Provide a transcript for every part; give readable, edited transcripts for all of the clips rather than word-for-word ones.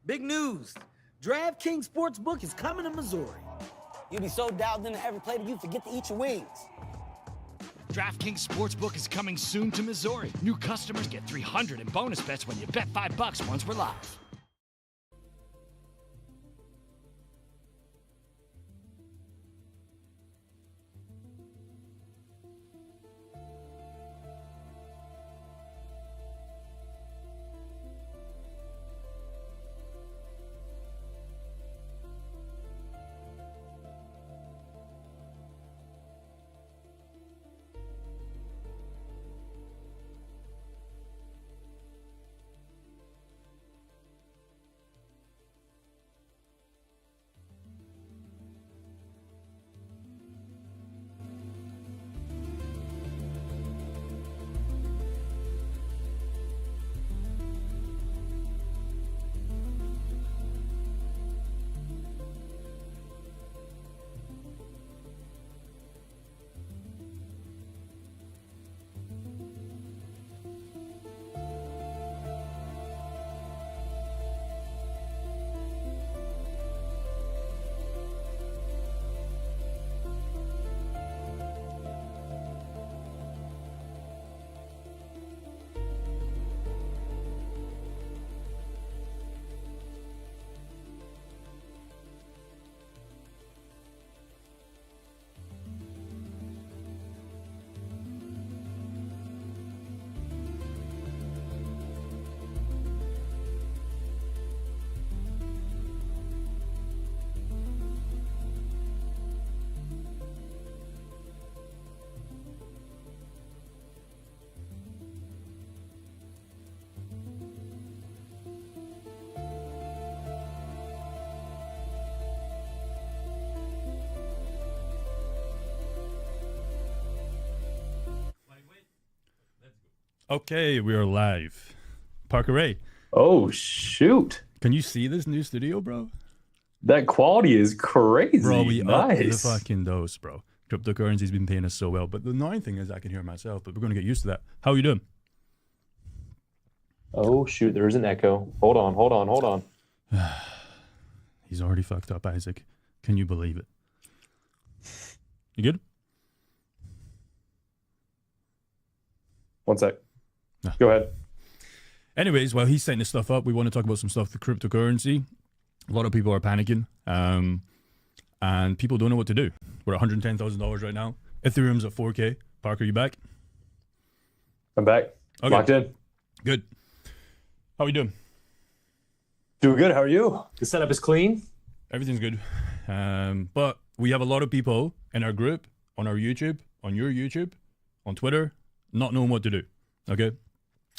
Big news! DraftKings Sportsbook is coming to Missouri. You'll be so dialed in to every play that you forget to eat your wings. DraftKings Sportsbook is coming soon to Missouri. New customers get $300 in bonus bets when you bet $5 once we're live. Okay, we are live. Parker Ray, Oh shoot! can you see this new studio, bro? That quality is crazy. Bro, we upped the nice. fucking dose, bro. Cryptocurrency's been paying us so well. But the annoying thing is I can hear myself, but we're going to get used to that. How are you doing? Oh shoot! There is an echo. Hold on. Hold on. Hold on. He's already fucked up, Isaac. Can you believe it? You good? One sec. Ah. Go ahead. Anyways, while he's setting this stuff up, we want to talk about some stuff, the cryptocurrency. A lot of people are panicking, and people don't know what to do. We're at $110,000 right now. Ethereum's at 4K. Parker, you back? I'm back. Okay. Locked in. Good. How are you doing? Doing good. How are you? The setup is clean. Everything's good. But we have a lot of people in our group, on our YouTube, on your YouTube, on Twitter, not knowing what to do. Okay?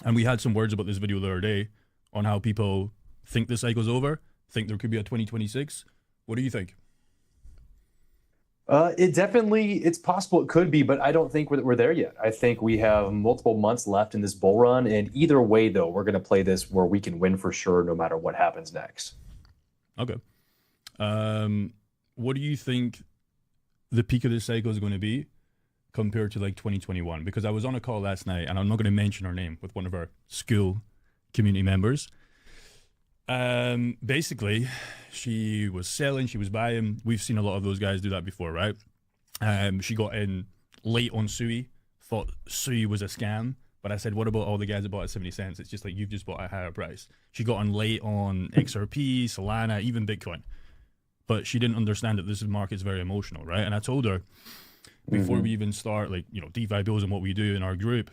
And we had some words about this video the other day on how people think the cycle's over, think there could be a 2026. What do you think? It's possible it could be, but I don't think we're there yet. I think we have multiple months left in this bull run. And either way, though, we're going to play this where we can win for sure, no matter what happens next. Okay. What do you think the peak of this cycle is going to be compared to like 2021? Because I was on a call last night, and I'm not going to mention her name, with one of our school community members. Basically, she was selling, she was buying. We've seen a lot of those guys do that before, right? She got in late on Sui, thought Sui was a scam. But I said, what about all the guys that bought at 70 cents? It's just like you've just bought at a higher price. She got in late on XRP, Solana, even Bitcoin. But she didn't understand that this market's very emotional, right? And I told her before we even start, like, you know, DeFi bills and what we do in our group,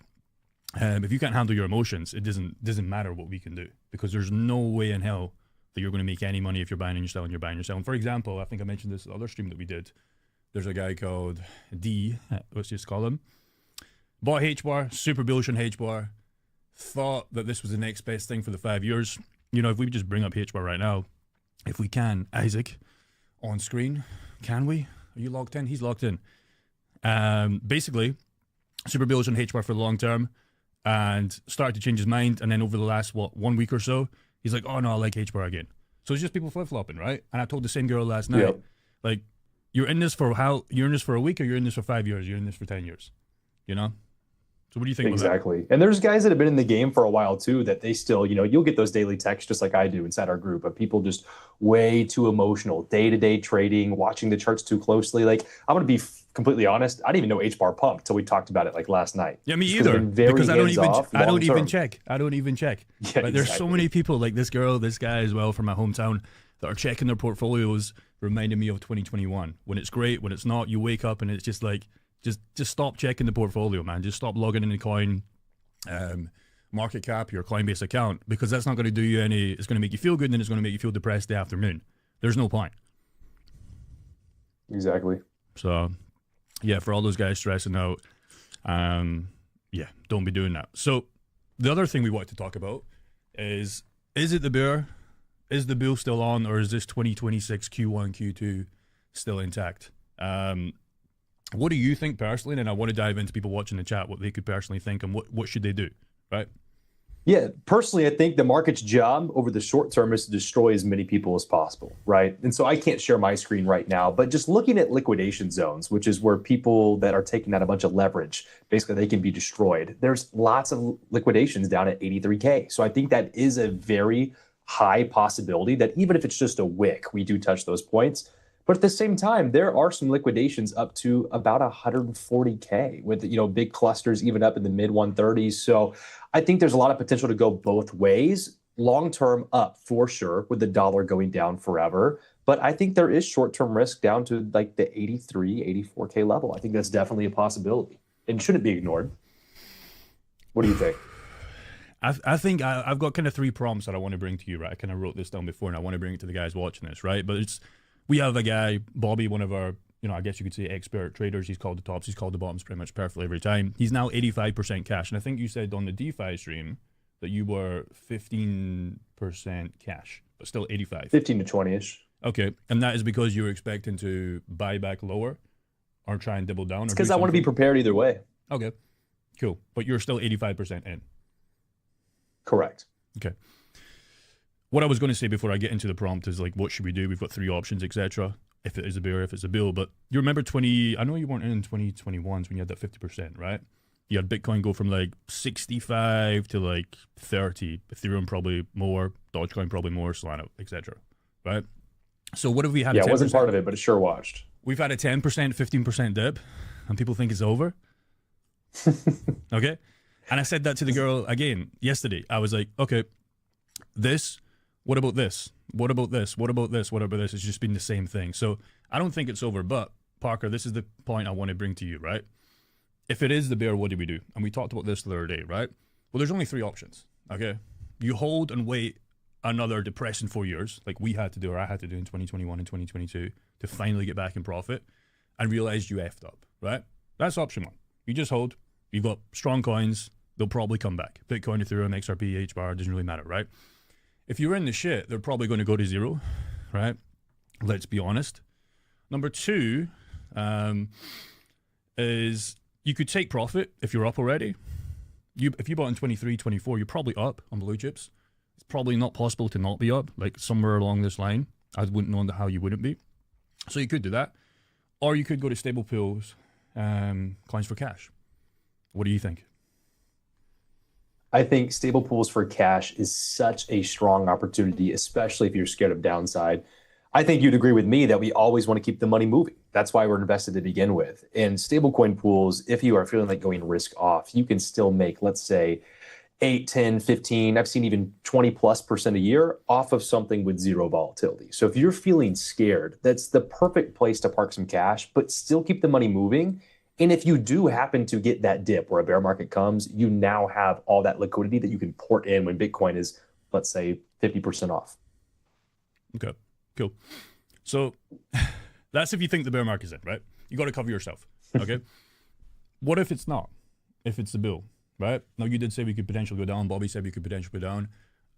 if you can't handle your emotions, it doesn't matter what we can do, because there's no way in hell that you're going to make any money if you're buying and you're selling, you're buying and you're selling. For example, I think I mentioned this other stream that we did. There's a guy called D, let's just call him. Bought HBAR, super bullish on HBAR, thought that this was the next best thing for the 5 years. You know, if we just bring up HBAR right now, if we can, Isaac, on screen, can we? Are you logged in? He's logged in. Basically, super bullish on HBAR for the long term, and started to change his mind. And then over the last, 1 week or so, he's like, oh no, I like HBAR again. So it's just people flip-flopping, right? And I told the same girl last night, like, you're in this for a week, or you're in this for 5 years, you're in this for 10 years, you know? So what do you think about that? Exactly. And there's guys that have been in the game for a while too that they still, you'll get those daily texts just like I do inside our group of people just way too emotional, day-to-day trading, watching the charts too closely. Like, I'm going to be completely honest. I didn't even know H-bar pumped till we talked about it like last night. Yeah, me Just 'cause either. I've been very Because I don't even long-term. check. I don't even check. Yeah, Like, there's so exactly. many people like this girl, this guy as well from my hometown that are checking their portfolios, reminding me of 2021. When it's great, when it's not, you wake up and it's just like, just stop checking the portfolio, man. Just stop logging in the coin, market cap, your Coinbase account, because that's not going to do you any. It's going to make you feel good, and then it's going to make you feel depressed the afternoon. There's no point. Exactly. So, yeah, for all those guys stressing out, yeah, don't be doing that. So, the other thing we want to talk about is it the bear? Is the bull still on, or is this 2026 Q1, Q2 still intact? What do you think personally? And I want to dive into people watching the chat, what they could personally think and what should they do, right? Yeah, personally, I think the market's job over the short term is to destroy as many people as possible, right? And so I can't share my screen right now, but just looking at liquidation zones, which is where people that are taking out a bunch of leverage, basically they can be destroyed. There's lots of liquidations down at 83K. So I think that is a very high possibility that even if it's just a wick, we do touch those points. But at the same time, there are some liquidations up to about 140K with, big clusters even up in the mid 130s. So I think there's a lot of potential to go both ways. Long term up for sure, with the dollar going down forever. But I think there is short term risk down to like the 83, 84K level. I think that's definitely a possibility and shouldn't be ignored. What do you think? I think I've got kind of 3 prompts that I want to bring to you, right? I kind of wrote this down before and I want to bring it to the guys watching this, right? But we have a guy, Bobby, one of our, I guess you could say expert traders. He's called the tops, he's called the bottoms pretty much perfectly every time. He's now 85% cash. And I think you said on the DeFi stream that you were 15% cash, but still 85. 15 to 20-ish. Okay. And that is because you were expecting to buy back lower or try and double down? It's because I want to be prepared either way. Okay. Cool. But you're still 85% in. Correct. Okay. What I was going to say before I get into the prompt is like, what should we do? We've got 3 options, etc. If it is a bear, if it's a bull. But you remember I know you weren't in 2021 when you had that 50%, right? You had Bitcoin go from like 65 to like 30, Ethereum probably more, Dogecoin probably more, Solana, etc. Right? So what if we had? Yeah, I wasn't part of it, but it sure watched. We've had a 10%, 15% dip, and people think it's over. Okay. And I said that to the girl again yesterday. I was like, okay, what about this? What about this? What about this? What about this? It's just been the same thing. So I don't think it's over. But Parker, this is the point I want to bring to you, right? If it is the bear, what do we do? And we talked about this the other day, right? Well, there's only 3 options, okay? You hold and wait another depressing 4 years, like we had to do, or I had to do in 2021 and 2022, to finally get back in profit and realize you effed up, right? That's option 1. You just hold. You've got strong coins. They'll probably come back. Bitcoin, Ethereum, XRP, H-bar, doesn't really matter, right? If you're in the shit, they're probably going to go to 0, right? Let's be honest. Number 2 is you could take profit if you're up already. If you bought in 23, 24, you're probably up on blue chips. It's probably not possible to not be up, like somewhere along this line. I wouldn't know how you wouldn't be. So you could do that. Or you could go to stable pools, coins for cash. What do you think? I think stable pools for cash is such a strong opportunity, especially if you're scared of downside. I think you'd agree with me that we always want to keep the money moving. That's why we're invested to begin with. And stablecoin pools, if you are feeling like going risk off, you can still make, let's say, 8, 10, 15, I've seen even 20+% a year off of something with 0 volatility. So if you're feeling scared, that's the perfect place to park some cash, but still keep the money moving. And if you do happen to get that dip where a bear market comes, you now have all that liquidity that you can port in when Bitcoin is, let's say, 50% off. Okay, cool. So that's if you think the bear market's in, right? You got to cover yourself, okay? What if it's not? If it's the bull, right? Now, you did say we could potentially go down. Bobby said we could potentially go down.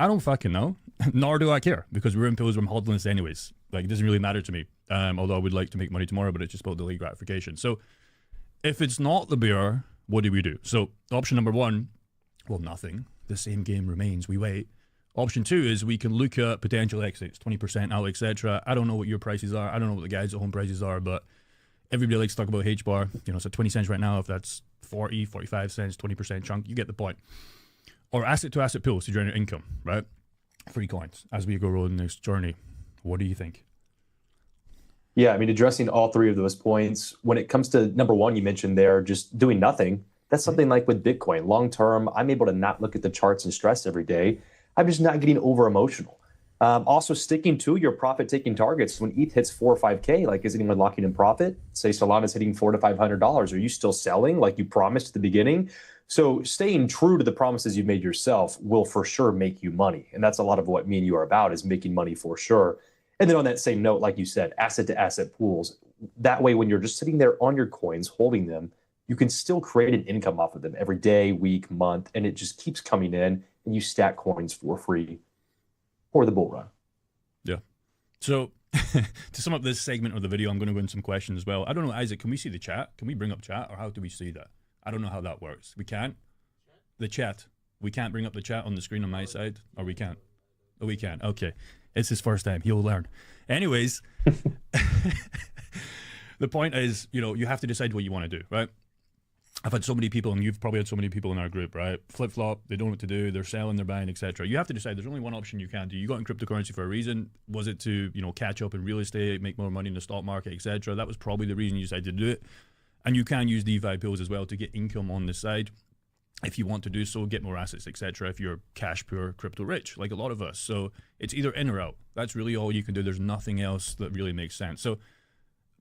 I don't fucking know, nor do I care, because we're in pills, we're hodling this anyways. Like, it doesn't really matter to me, although I would like to make money tomorrow, but it's just about delayed gratification. So if it's not the bear, what do we do? So option number 1, well, nothing. The same game remains. We wait. Option 2 is we can look at potential exits, 20% out, etc. I don't know what your prices are. I don't know what the guys at home prices are, but everybody likes to talk about H-bar. It's at 20 cents right now. If that's 40, 45 cents, 20% chunk. You get the point. Or asset to asset pools to generate income, right? Free coins as we go on this journey. What do you think? Yeah, I mean, addressing all three of those points, when it comes to number one, you mentioned there, just doing nothing. That's something like with Bitcoin. Long term, I'm able to not look at the charts and stress every day. I'm just not getting over emotional. Also, sticking to your profit taking targets. When ETH hits 4 or 5K, like, is anyone locking in profit? Say Solana's hitting $400 to $500. Are you still selling like you promised at the beginning? So staying true to the promises you made yourself will for sure make you money. And that's a lot of what me and you are about, is making money for sure. And then on that same note, like you said, asset to asset pools. That way, when you're just sitting there on your coins, holding them, you can still create an income off of them every day, week, month, and it just keeps coming in, and you stack coins for free for the bull run. Yeah. So to sum up this segment of the video, I'm going to go into some questions as well. I don't know, Isaac, can we see the chat? Can we bring up chat, or how do we see that? I don't know how that works. We can't? The chat. We can't bring up the chat on the screen on my side, or we can't? Oh, we can. Okay. It's his first time. He'll learn. Anyways, the point is, you know, you have to decide what you want to do, right? I've had so many people, and you've probably had so many people in our group, right? Flip-flop, they don't know what to do, they're selling, they're buying, etc. You have to decide. There's only one option you can do. You got in cryptocurrency for a reason. Was it to, you know, catch up in real estate, make more money in the stock market, etc.? That was probably the reason you decided to do it. And you can use DeFi pools as well to get income on the side. If you want to do so, get more assets, etc. If you're cash poor, crypto rich, like a lot of us. So it's either in or out. That's really all you can do. There's nothing else that really makes sense. So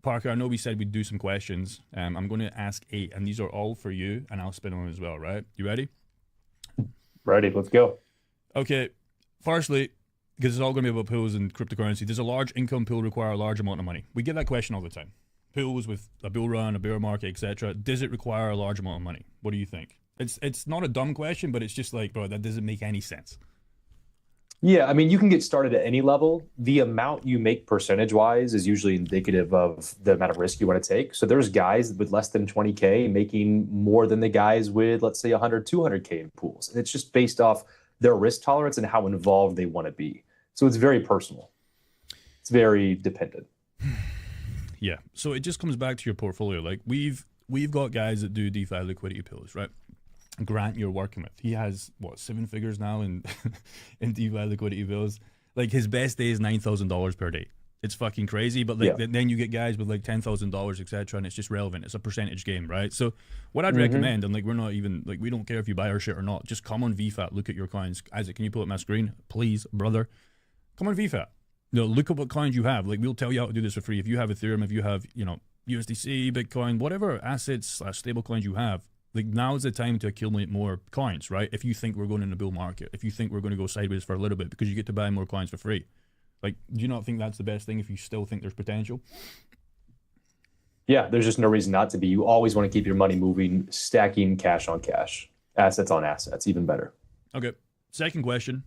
Parker, I know we said we'd do some questions. I'm going to ask 8, and these are all for you, and I'll spin on as well, right? You ready? Ready, let's go. Okay, firstly, because it's all going to be about pools and cryptocurrency, does a large income pool require a large amount of money? We get that question all the time. Pools with a bull run, a bear market, etc. Does it require a large amount of money? What do you think? It's not a dumb question, but it's just like, bro, that doesn't make any sense. Yeah, I mean, you can get started at any level. The amount you make percentage-wise is usually indicative of the amount of risk you want to take. So there's guys with less than 20K making more than the guys with, let's say, 100, 200K in pools. And it's just based off their risk tolerance and how involved they want to be. So it's very personal. It's very dependent. Yeah. So it just comes back to your portfolio. Like we've got guys that do DeFi liquidity pools, right? Grant you're working with, he has what, 7 figures now in in DeFi liquidity bills. Like his best day is $9,000 per day. It's fucking crazy. But like then you get guys with like $10,000, etc., and it's just relevant. It's a percentage game, right? So what I'd recommend, and like we're not even like, we don't care if you buy our shit or not. Just come on VFAT, look at your coins. Isaac, can you pull up my screen, please, brother? Come on VFAT. You know, look at what coins you have. Like we'll tell you how to do this for free. If you have Ethereum, if you have, you know, USDC, Bitcoin, whatever assets / stable coins you have. Like now is the time to accumulate more coins, right? If you think we're going in a bull market, if you think we're going to go sideways for a little bit, because you get to buy more coins for free. Like, do you not think that's the best thing if you still think there's potential? Yeah, there's just no reason not to be. You always want to keep your money moving, stacking cash on cash, assets on assets, even better. Okay. Second question.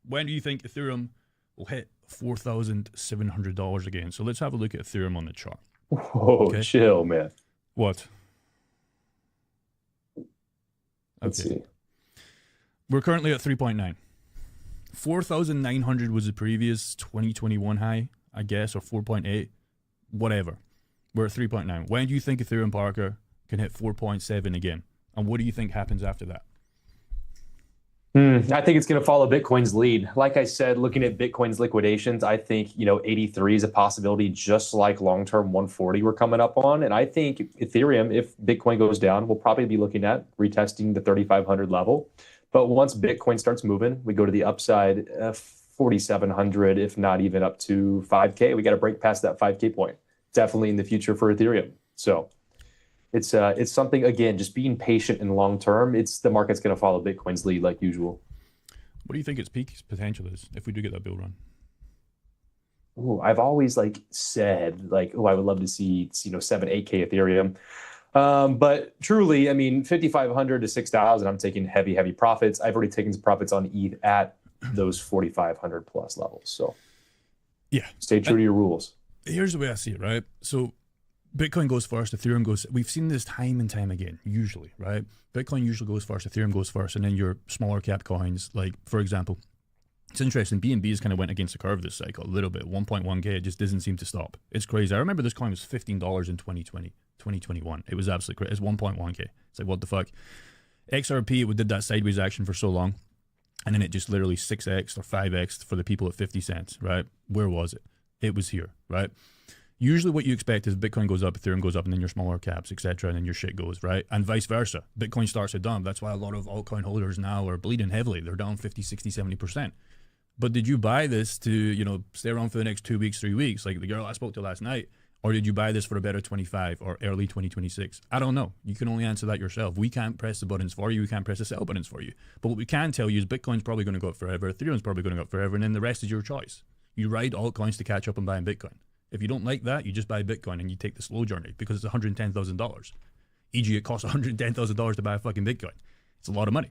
When do you think Ethereum will hit $4,700 again? So let's have a look at Ethereum on the chart. Whoa, okay. Chill, man. What? Let's see. We're currently at 3.9. 4,900 was the previous 2021 high, I guess, or 4.8, whatever. We're at 3.9. When do you think Ethereum, Parker, can hit 4.7 again? And what do you think happens after that? I think it's going to follow Bitcoin's lead. Like I said, looking at Bitcoin's liquidations, I think, 83 is a possibility, just like long-term 140 we're coming up on. And I think Ethereum, if Bitcoin goes down, we'll probably be looking at retesting the 3,500 level. But once Bitcoin starts moving, we go to the upside, 4,700, if not even up to 5K. We got to break past that 5K point. Definitely in the future for Ethereum. So it's something, again, just being patient and long term. It's the market's going to follow Bitcoin's lead like usual. What do you think its peak potential is if we do get that bull run? Ooh, I've always said I would love to see 7, 8K Ethereum. But truly, I mean, 5,500 to 6,000, I'm taking heavy profits. I've already taken some profits on ETH at those 4,500 plus levels. So yeah, stay true to your rules. Here's the way I see it, right? So Bitcoin goes first, Ethereum goes. We've seen this time and time again, usually, right? Bitcoin usually goes first, Ethereum goes first, and then your smaller cap coins, like, for example, it's interesting, BNB's kind of went against the curve this cycle a little bit. 1.1K, it just doesn't seem to stop. It's crazy. I remember this coin was $15 in 2020, 2021. It was absolutely crazy. It's 1.1K. It's like, what the fuck? XRP, it did that sideways action for so long, and then it just literally 6x or 5x for the people at 50 cents, right? Where was it? It was here, right? Usually what you expect is Bitcoin goes up, Ethereum goes up, and then your smaller caps, etc., and then your shit goes, right? And vice versa. Bitcoin starts to dump. That's why a lot of altcoin holders now are bleeding heavily. They're down 50, 60, 70%. But did you buy this to, you know, stay around for the next 2 weeks, 3 weeks, like the girl I spoke to last night? Or did you buy this for a better 25 or early 2026? I don't know. You can only answer that yourself. We can't press the buttons for you. We can't press the sell buttons for you. But what we can tell you is Bitcoin's probably going to go up forever. Ethereum's probably going to go up forever. And then the rest is your choice. You ride altcoins to catch up and buying Bitcoin. If you don't like that, you just buy Bitcoin and you take the slow journey because it's $110,000. E.g., it costs $110,000 to buy a fucking Bitcoin. It's a lot of money.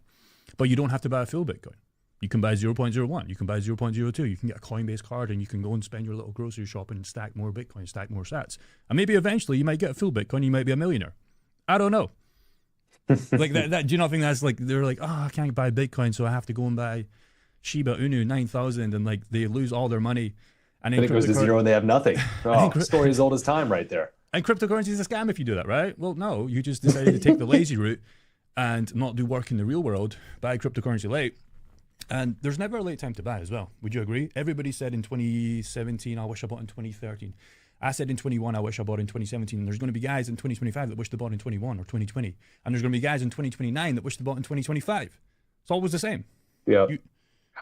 But you don't have to buy a full Bitcoin. You can buy 0.01. You can buy 0.02. You can get a Coinbase card and you can go and spend your little grocery shopping and stack more Bitcoin, stack more sats. And maybe eventually you might get a full Bitcoin. You might be a millionaire. I don't know. Like that. Do you not think that's like, they're like, oh, I can't buy Bitcoin, so I have to go and buy Shiba Inu 9,000, and like they lose all their money. And then it goes to zero and they have nothing. Oh, story as old as time right there. And cryptocurrency is a scam if you do that, right? Well, no, you just decided to take the lazy route and not do work in the real world, buy cryptocurrency late. And there's never a late time to buy as well. Would you agree? Everybody said in 2017, I wish I bought in 2013. I said in 21, I wish I bought in 2017. And there's going to be guys in 2025 that wish they bought in 21 or 2020. And there's going to be guys in 2029 that wish they bought in 2025. It's always the same. Yeah.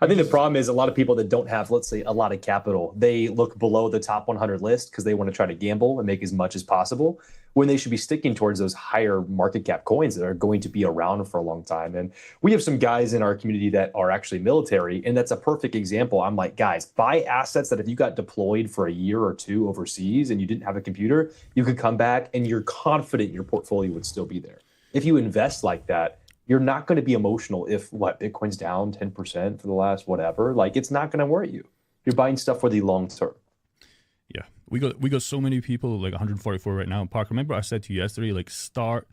I think the problem is a lot of people that don't have, let's say, a lot of capital, they look below the top 100 list because they want to try to gamble and make as much as possible when they should be sticking towards those higher market cap coins that are going to be around for a long time. And we have some guys in our community that are actually military, and that's a perfect example. I'm like, guys, buy assets that if you got deployed for a year or two overseas and you didn't have a computer, you could come back and you're confident your portfolio would still be there. If you invest like that, you're not going to be emotional if Bitcoin's down 10% for the last whatever. Like, it's not going to worry you. You're buying stuff for the long term. Yeah, we got so many people, like 144 right now. Parker, remember I said to you yesterday, like start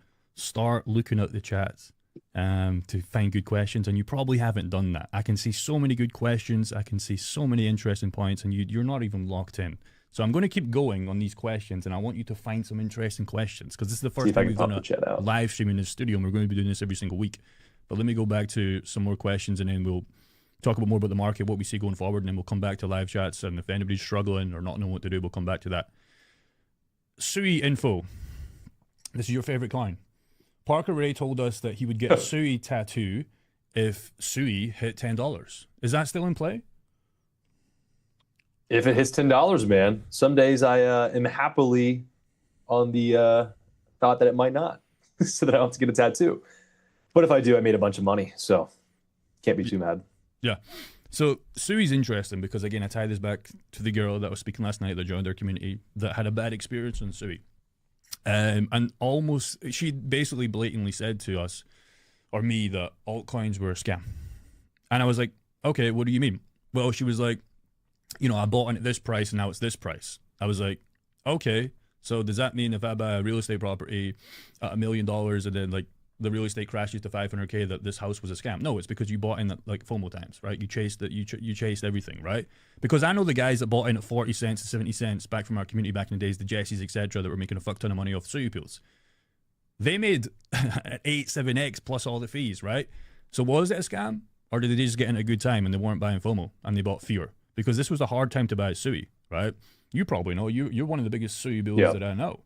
looking at the chats to find good questions, and you probably haven't done that. I can see so many good questions. I can see so many interesting points, and you're not even locked in. So I'm going to keep going on these questions, and I want you to find some interesting questions because this is the first time we've done a live stream in the studio, and we're going to be doing this every single week. But let me go back to some more questions, and then we'll talk about more about the market, what we see going forward, and then we'll come back to live chats. And if anybody's struggling or not knowing what to do, we'll come back to that. Sui info. This is your favorite client. Parker Ray told us that he would get a Sui tattoo if Sui hit $10. Is that still in play? If it hits $10, man, some days I am happily on the thought that it might not, so that I don't have to get a tattoo. But if I do, I made a bunch of money, so can't be too mad. Yeah. So Sui's interesting because, again, I tie this back to the girl that was speaking last night that joined our community that had a bad experience on Sui. And almost, she basically blatantly said to us, or me, that altcoins were a scam. And I was like, okay, what do you mean? Well, she was like, you know, I bought in at this price and now it's this price. I was like, okay, so does that mean if I buy a real estate property at $1 million and then like the real estate crashes to 500K that this house was a scam? No, it's because you bought in at like FOMO times, right? You chased it, you chased everything, right? Because I know the guys that bought in at 40 cents to 70 cents back from our community back in the days, the Jessies, etc., that were making a fuck ton of money off Sui pools. They made 8-7x plus all the fees, right? So was it a scam, or did they just get in a good time and they weren't buying FOMO and they bought fear? Because this was a hard time to buy Sui, right? You probably know. You're one of the biggest Sui builders that I know.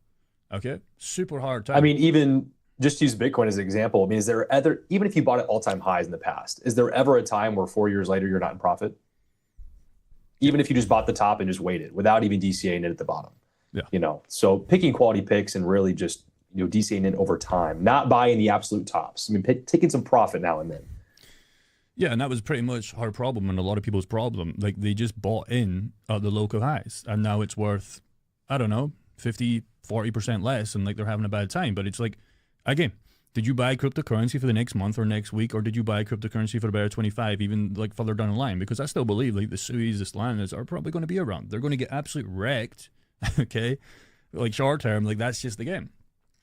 Okay? Super hard time. I mean, even just use Bitcoin as an example. I mean, is there ever, even if you bought at all-time highs in the past, is there ever a time where 4 years later you're not in profit? Even if you just bought the top and just waited without even DCAing it at the bottom. Yeah. You know, so picking quality picks and really just, you know, DCAing it over time, not buying the absolute tops. I mean, taking some profit now and then. Yeah, and that was pretty much her problem and a lot of people's problem. Like, they just bought in at the local highs, and now it's worth, I don't know, 50, 40% less, and like they're having a bad time. But it's like, again, did you buy cryptocurrency for the next month or next week, or did you buy cryptocurrency for a better 25, even like further down the line? Because I still believe like the Suis, the Solanas are probably going to be around. They're going to get absolutely wrecked, okay? Like short term, like that's just the game.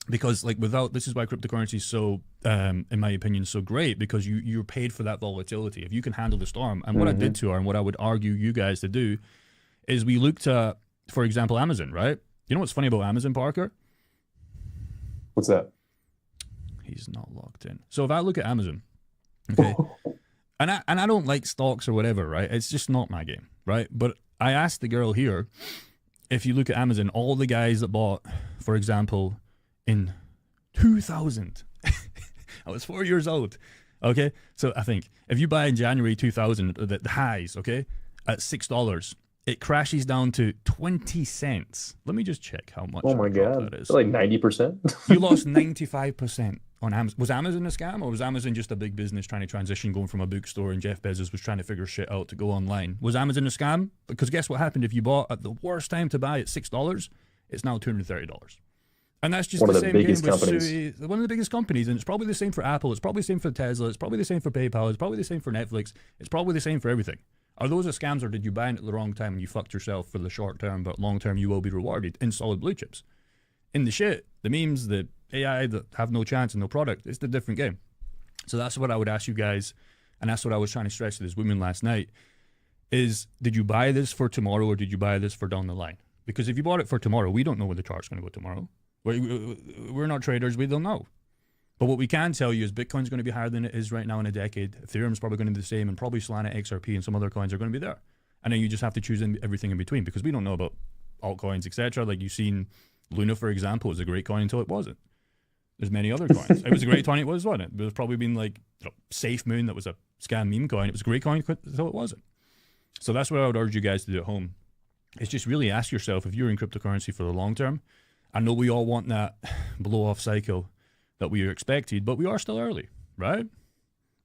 Because like without, this is why cryptocurrency is so, in my opinion, so great, because you're paid for that volatility. If you can handle the storm, and what I did to her, and what I would argue you guys to do, is we looked at, for example, Amazon, right? You know what's funny about Amazon, Parker? What's that? He's not locked in. So if I look at Amazon, okay, and I don't like stocks or whatever, right? It's just not my game, right? But I asked the girl here, if you look at Amazon, all the guys that bought, for example, in 2000, I was 4 years old, okay? So I think if you buy in January 2000, the highs, okay, at $6, it crashes down to 20 cents. Let me just check how much. Oh my God. That is. Like 90%? You lost 95% on Amazon. Was Amazon a scam, or was Amazon just a big business trying to transition, going from a bookstore, and Jeff Bezos was trying to figure shit out to go online? Was Amazon a scam? Because guess what happened if you bought at the worst time to buy at $6? It's now $230. And that's just One the of the same biggest game with companies. one of the biggest companies, and it's probably the same for Apple, it's probably the same for Tesla, it's probably the same for PayPal, it's probably the same for Netflix, it's probably the same for everything. Are those a scams, or did you buy it at the wrong time and you fucked yourself for the short term, but long term you will be rewarded in solid blue chips? In the shit, the memes, the AI that have no chance and no product, it's a different game. So that's what I would ask you guys, and that's what I was trying to stress to this woman last night, is did you buy this for tomorrow, or did you buy this for down the line? Because if you bought it for tomorrow, we don't know where the chart's going to go tomorrow. We're not traders, we don't know. But what we can tell you is Bitcoin's going to be higher than it is right now in a decade. Ethereum's probably going to be the same, and probably Solana, XRP, and some other coins are going to be there. And then you just have to choose everything in between, because we don't know about altcoins, etc. Like you've seen Luna, for example, was a great coin until it wasn't. There's many other coins. It was a great coin, it wasn't it? There's probably been like Safe Moon, that was a scam meme coin. It was a great coin until it wasn't. So that's what I would urge you guys to do at home. Is just really ask yourself, if you're in cryptocurrency for the long term, I know we all want that blow off cycle that we are expected, but we are still early, right?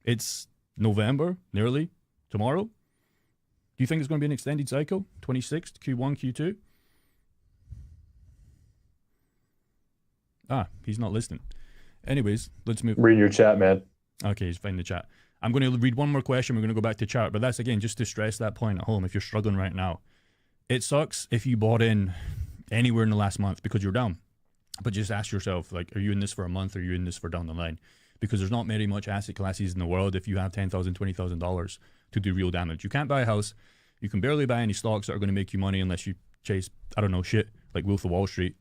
It's November, nearly tomorrow. Do you think it's going to be an extended cycle? 26th, Q1, Q2? He's not listening. Anyways, let's move. Read your chat, man. Okay, he's finding the chat. I'm going to read one more question. We're going to go back to chat, but that's, again, just to stress that point at home. If you're struggling right now, it sucks if you bought in anywhere in the last month because you're down. But just ask yourself, like, are you in this for a month, or are you in this for down the line? Because there's not very much asset classes in the world if you have $10,000, $20,000 to do real damage. You can't buy a house. You can barely buy any stocks that are going to make you money unless you chase, I don't know, shit like Wolf of Wall Street.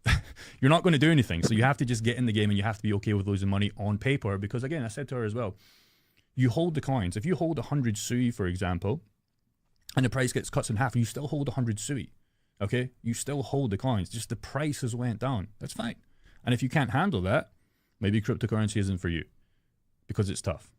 You're not going to do anything. So you have to just get in the game, and you have to be okay with losing money on paper. Because again, I said to her as well, you hold the coins. If you hold 100 SUI, for example, and the price gets cut in half, you still hold 100 SUI. Okay? You still hold the coins. Just the prices went down. That's fine. And if you can't handle that, maybe cryptocurrency isn't for you because it's tough.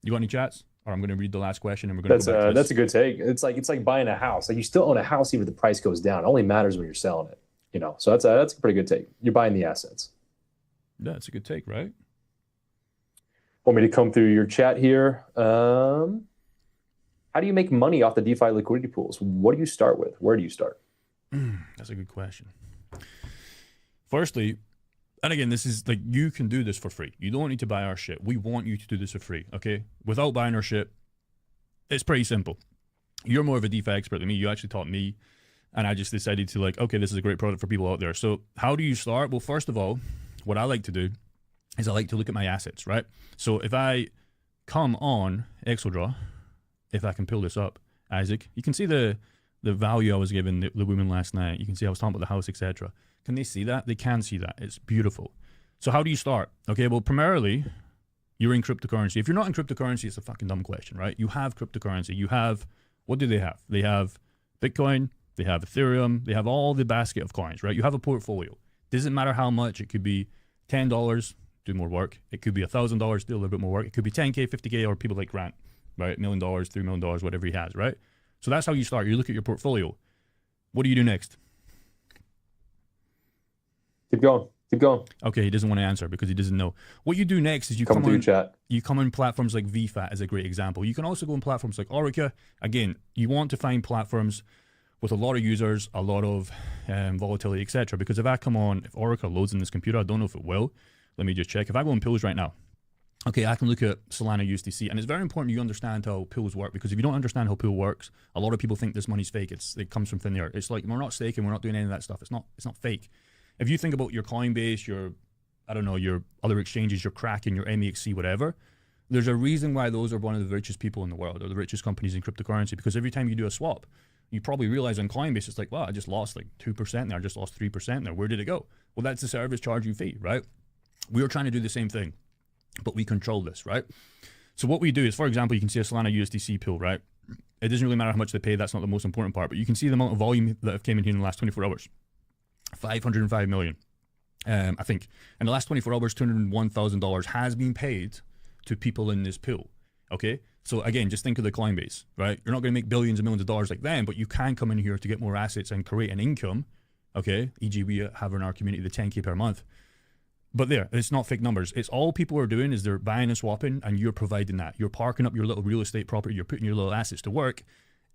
You got any chats? Or I'm going to read the last question and we're going to go back to this. That's a good take. It's like buying a house. Like you still own a house even if the price goes down. It only matters when you're selling it. You know, so that's a pretty good take. You're buying the assets. Yeah, that's a good take, right? Want me to come through your chat here? How do you make money off the DeFi liquidity pools? What do you start with? Where do you start? That's a good question. Firstly, and again, this is like, you can do this for free. You don't need to buy our shit. We want you to do this for free, okay? Without buying our shit, it's pretty simple. You're more of a DeFi expert than me. You actually taught me, and I just decided to like, okay, this is a great product for people out there. So how do you start? Well, first of all, what I like to do is I like to look at my assets, right? So if I come on Exodraw, if I can pull this up, Isaac, you can see the value I was giving the women last night. You can see I was talking about the house, etc. Can they see that? They can see that. It's beautiful. So how do you start? Okay, well, primarily, you're in cryptocurrency. If you're not in cryptocurrency, it's a fucking dumb question, right? You have cryptocurrency. You have, what do they have? They have Bitcoin, they have Ethereum, they have all the basket of coins, right? You have a portfolio. Doesn't matter how much. It could be $10, do more work. It could be $1,000, do a little bit more work. It could be 10K, 50K, or people like Grant, right? $1 million, $3 million, whatever he has, right? So that's how you start. You look at your portfolio. What do you do next? Keep going. Keep going. Okay, he doesn't want to answer because he doesn't know. What you do next is you come through chat. You come on platforms like VFAT as a great example. You can also go on platforms like Orica. Again, you want to find platforms with a lot of users, a lot of volatility, etc. Because if Orica loads in this computer, I don't know if it will. Let me just check. If I go on pools right now, okay, I can look at Solana USDC, and it's very important you understand how pools work, because if you don't understand how pool works, a lot of people think this money's fake. It comes from thin air. It's like, we're not staking, we're not doing any of that stuff. It's not fake. If you think about your Coinbase, your other exchanges, your Kraken, your MEXC, whatever, there's a reason why those are one of the richest people in the world, or the richest companies in cryptocurrency, because every time you do a swap, you probably realize on Coinbase, it's like, wow, I just lost like 2% there, I just lost 3% there. Where did it go? Well, that's the service charge you fee, right? We are trying to do the same thing, but we control this, right? So what we do is, for example, you can see a Solana USDC pool, right? It doesn't really matter how much they pay. That's not the most important part, but you can see the amount of volume that have came in here in the last 24 hours. 505 million. I think in the last 24 hours, $201,000 has been paid to people in this pool. Okay. So again, just think of the Coinbase, right? You're not going to make billions and millions of dollars like them, but you can come in here to get more assets and create an income. Okay. E.g., we have in our community the 10K per month. But there, it's not fake numbers. It's all people are doing is they're buying and swapping, and you're providing that. You're parking up your little real estate property. You're putting your little assets to work.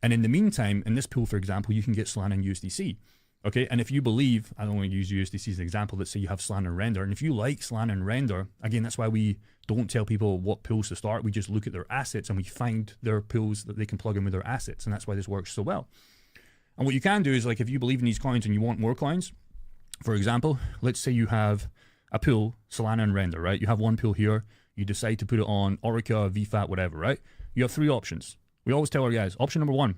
And in the meantime, in this pool, for example, you can get Solana and USDC. Okay, and if you believe, I don't want to use USDC as an example, let's say you have Solana and Render, and if you like Solana and Render, again, that's why we don't tell people what pools to start. We just look at their assets and we find their pools that they can plug in with their assets, and that's why this works so well. And what you can do is, like, if you believe in these coins and you want more coins, for example, let's say you have a pool, Solana and Render, right? You have one pool here, you decide to put it on Orica, VFAT, whatever, right? You have three options. We always tell our guys, option number one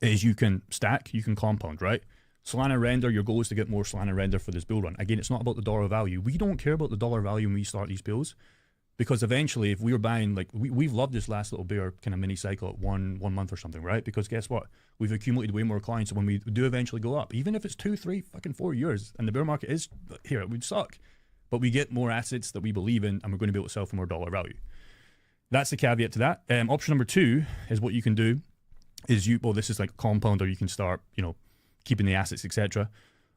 is you can stack, you can compound, right? Solana Render, your goal is to get more Solana Render for this bull run. Again, it's not about the dollar value. We don't care about the dollar value when we start these bills, because eventually, if we were buying, like, we've loved this last little bear kind of mini cycle at one month or something, right? Because guess what? We've accumulated way more coins. So when we do eventually go up, even if it's 2, 3, fucking 4 years, and the bear market is here, it would suck. But we get more assets that we believe in, and we're going to be able to sell for more dollar value. That's the caveat to that. Option number two is what you can do is this is like a compound, or you can start, keeping the assets, etc.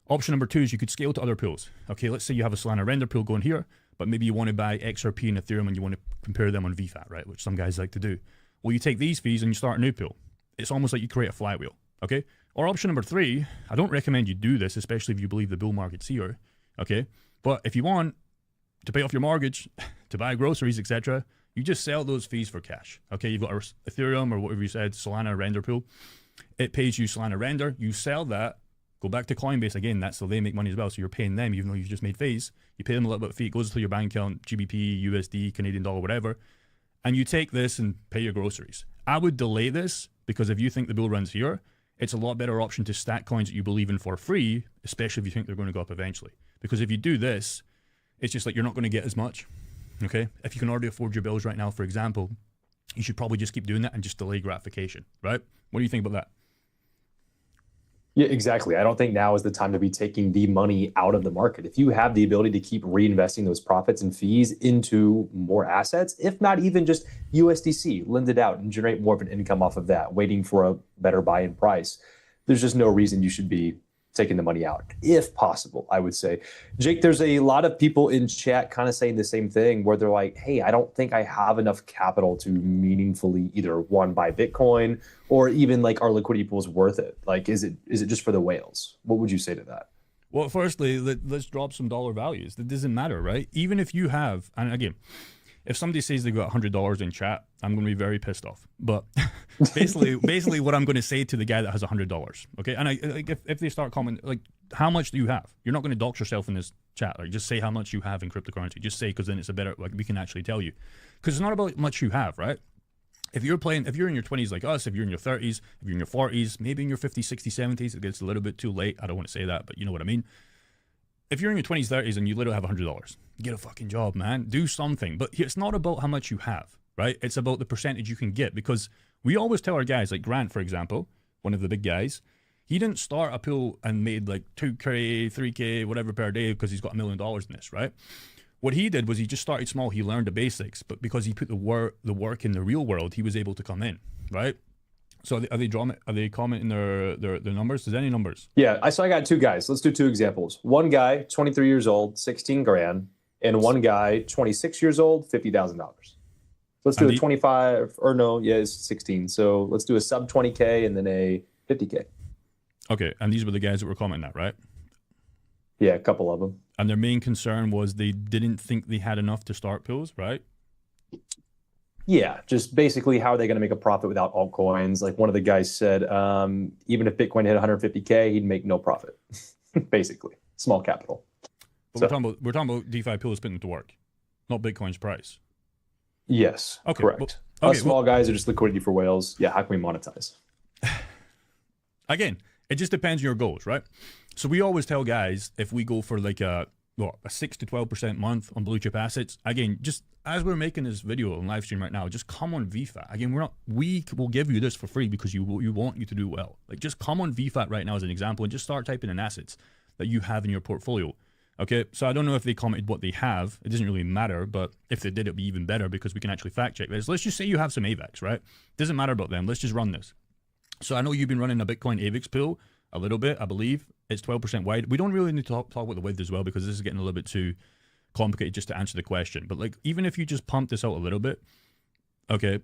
Option number two is you could scale to other pools. Okay, let's say you have a Solana Render pool going here, but maybe you want to buy XRP and Ethereum and you want to compare them on VFAT, right? Which some guys like to do. Well, you take these fees and you start a new pool. It's almost like you create a flywheel, okay? Or option number three, I don't recommend you do this, especially if you believe the bull market's here, okay? But if you want to pay off your mortgage, to buy groceries, etc., you just sell those fees for cash, okay? You've got Ethereum or whatever you said, Solana Render pool. It pays you Solana Render. You sell that, go back to Coinbase again. That's so they make money as well. So you're paying them, even though you've just made fees. You pay them a little bit of fee. It goes to your bank account, GBP, USD, Canadian dollar, whatever. And you take this and pay your groceries. I would delay this, because if you think the bull run's here, it's a lot better option to stack coins that you believe in for free, especially if you think they're going to go up eventually. Because if you do this, it's just like you're not going to get as much. Okay? If you can already afford your bills right now, for example, you should probably just keep doing that and just delay gratification, right? What do you think about that? Yeah, exactly. I don't think now is the time to be taking the money out of the market. If you have the ability to keep reinvesting those profits and fees into more assets, if not even just USDC, lend it out and generate more of an income off of that, waiting for a better buy-in price, there's just no reason you should be taking the money out, if possible, I would say. Jake, there's a lot of people in chat kind of saying the same thing, where they're like, hey, I don't think I have enough capital to meaningfully either buy Bitcoin, or even like our liquidity pool is worth it. Like, is it just for the whales? What would you say to that? Well, firstly, let's drop some dollar values. That doesn't matter, right? Even if you have, and again, if somebody says they got $100 in chat, I'm going to be very pissed off. But basically what I'm going to say to the guy that has $100, okay? And if they start commenting, like, how much do you have? You're not going to dox yourself in this chat. Like, just say how much you have in cryptocurrency. Just say, because then it's a better, like, we can actually tell you. Because it's not about much you have, right? If you're in your 20s like us, if you're in your 30s, if you're in your 40s, maybe in your 50s, 60s, 70s, it gets a little bit too late. I don't want to say that, but you know what I mean. If you're in your 20s, 30s, and you literally have $100, get a fucking job, man. Do something. But it's not about how much you have, right? It's about the percentage you can get. Because we always tell our guys, like Grant, for example, one of the big guys, he didn't start a pool and made like 2K, 3K, whatever per day because he's got $1 million in this, right? What he did was he just started small. He learned the basics, but because he put the work in the real world, he was able to come in, right? So are they commenting their numbers? Is there any numbers? Yeah, so I got two guys. Let's do two examples. One guy, 23 years old, 16 grand, and one guy, 26 years old, $50,000. Let's do a 25, or no, yeah, it's 16. So let's do a sub 20K and then a 50K. Okay, and these were the guys that were commenting that, right? Yeah, a couple of them. And their main concern was they didn't think they had enough to start pools, right? Yeah, just basically how are they going to make a profit without altcoins? Like one of the guys said, even if Bitcoin hit 150K, he'd make no profit. Basically, small capital. But we're talking about DeFi pools putting it to work, not Bitcoin's price. Yes, okay, correct. Us small guys are just liquidity for whales. Yeah, how can we monetize? Again, it just depends on your goals, right? So we always tell guys, if we go for like a what, a 6 to 12% month on blue chip assets. Again, just as we're making this video and live stream right now, just come on VFAT. Again, we will give you this for free because you want you to do well. Like, just come on VFAT right now as an example and just start typing in assets that you have in your portfolio. Okay, so I don't know if they commented what they have. It doesn't really matter, but if they did, it'd be even better because we can actually fact check this. Let's just say you have some AVAX, right? Doesn't matter about them. Let's just run this. So I know you've been running a Bitcoin AVAX pool a little bit, I believe. It's 12% wide. We don't really need to talk about the width as well because this is getting a little bit too complicated just to answer the question. But like, even if you just pump this out a little bit, okay,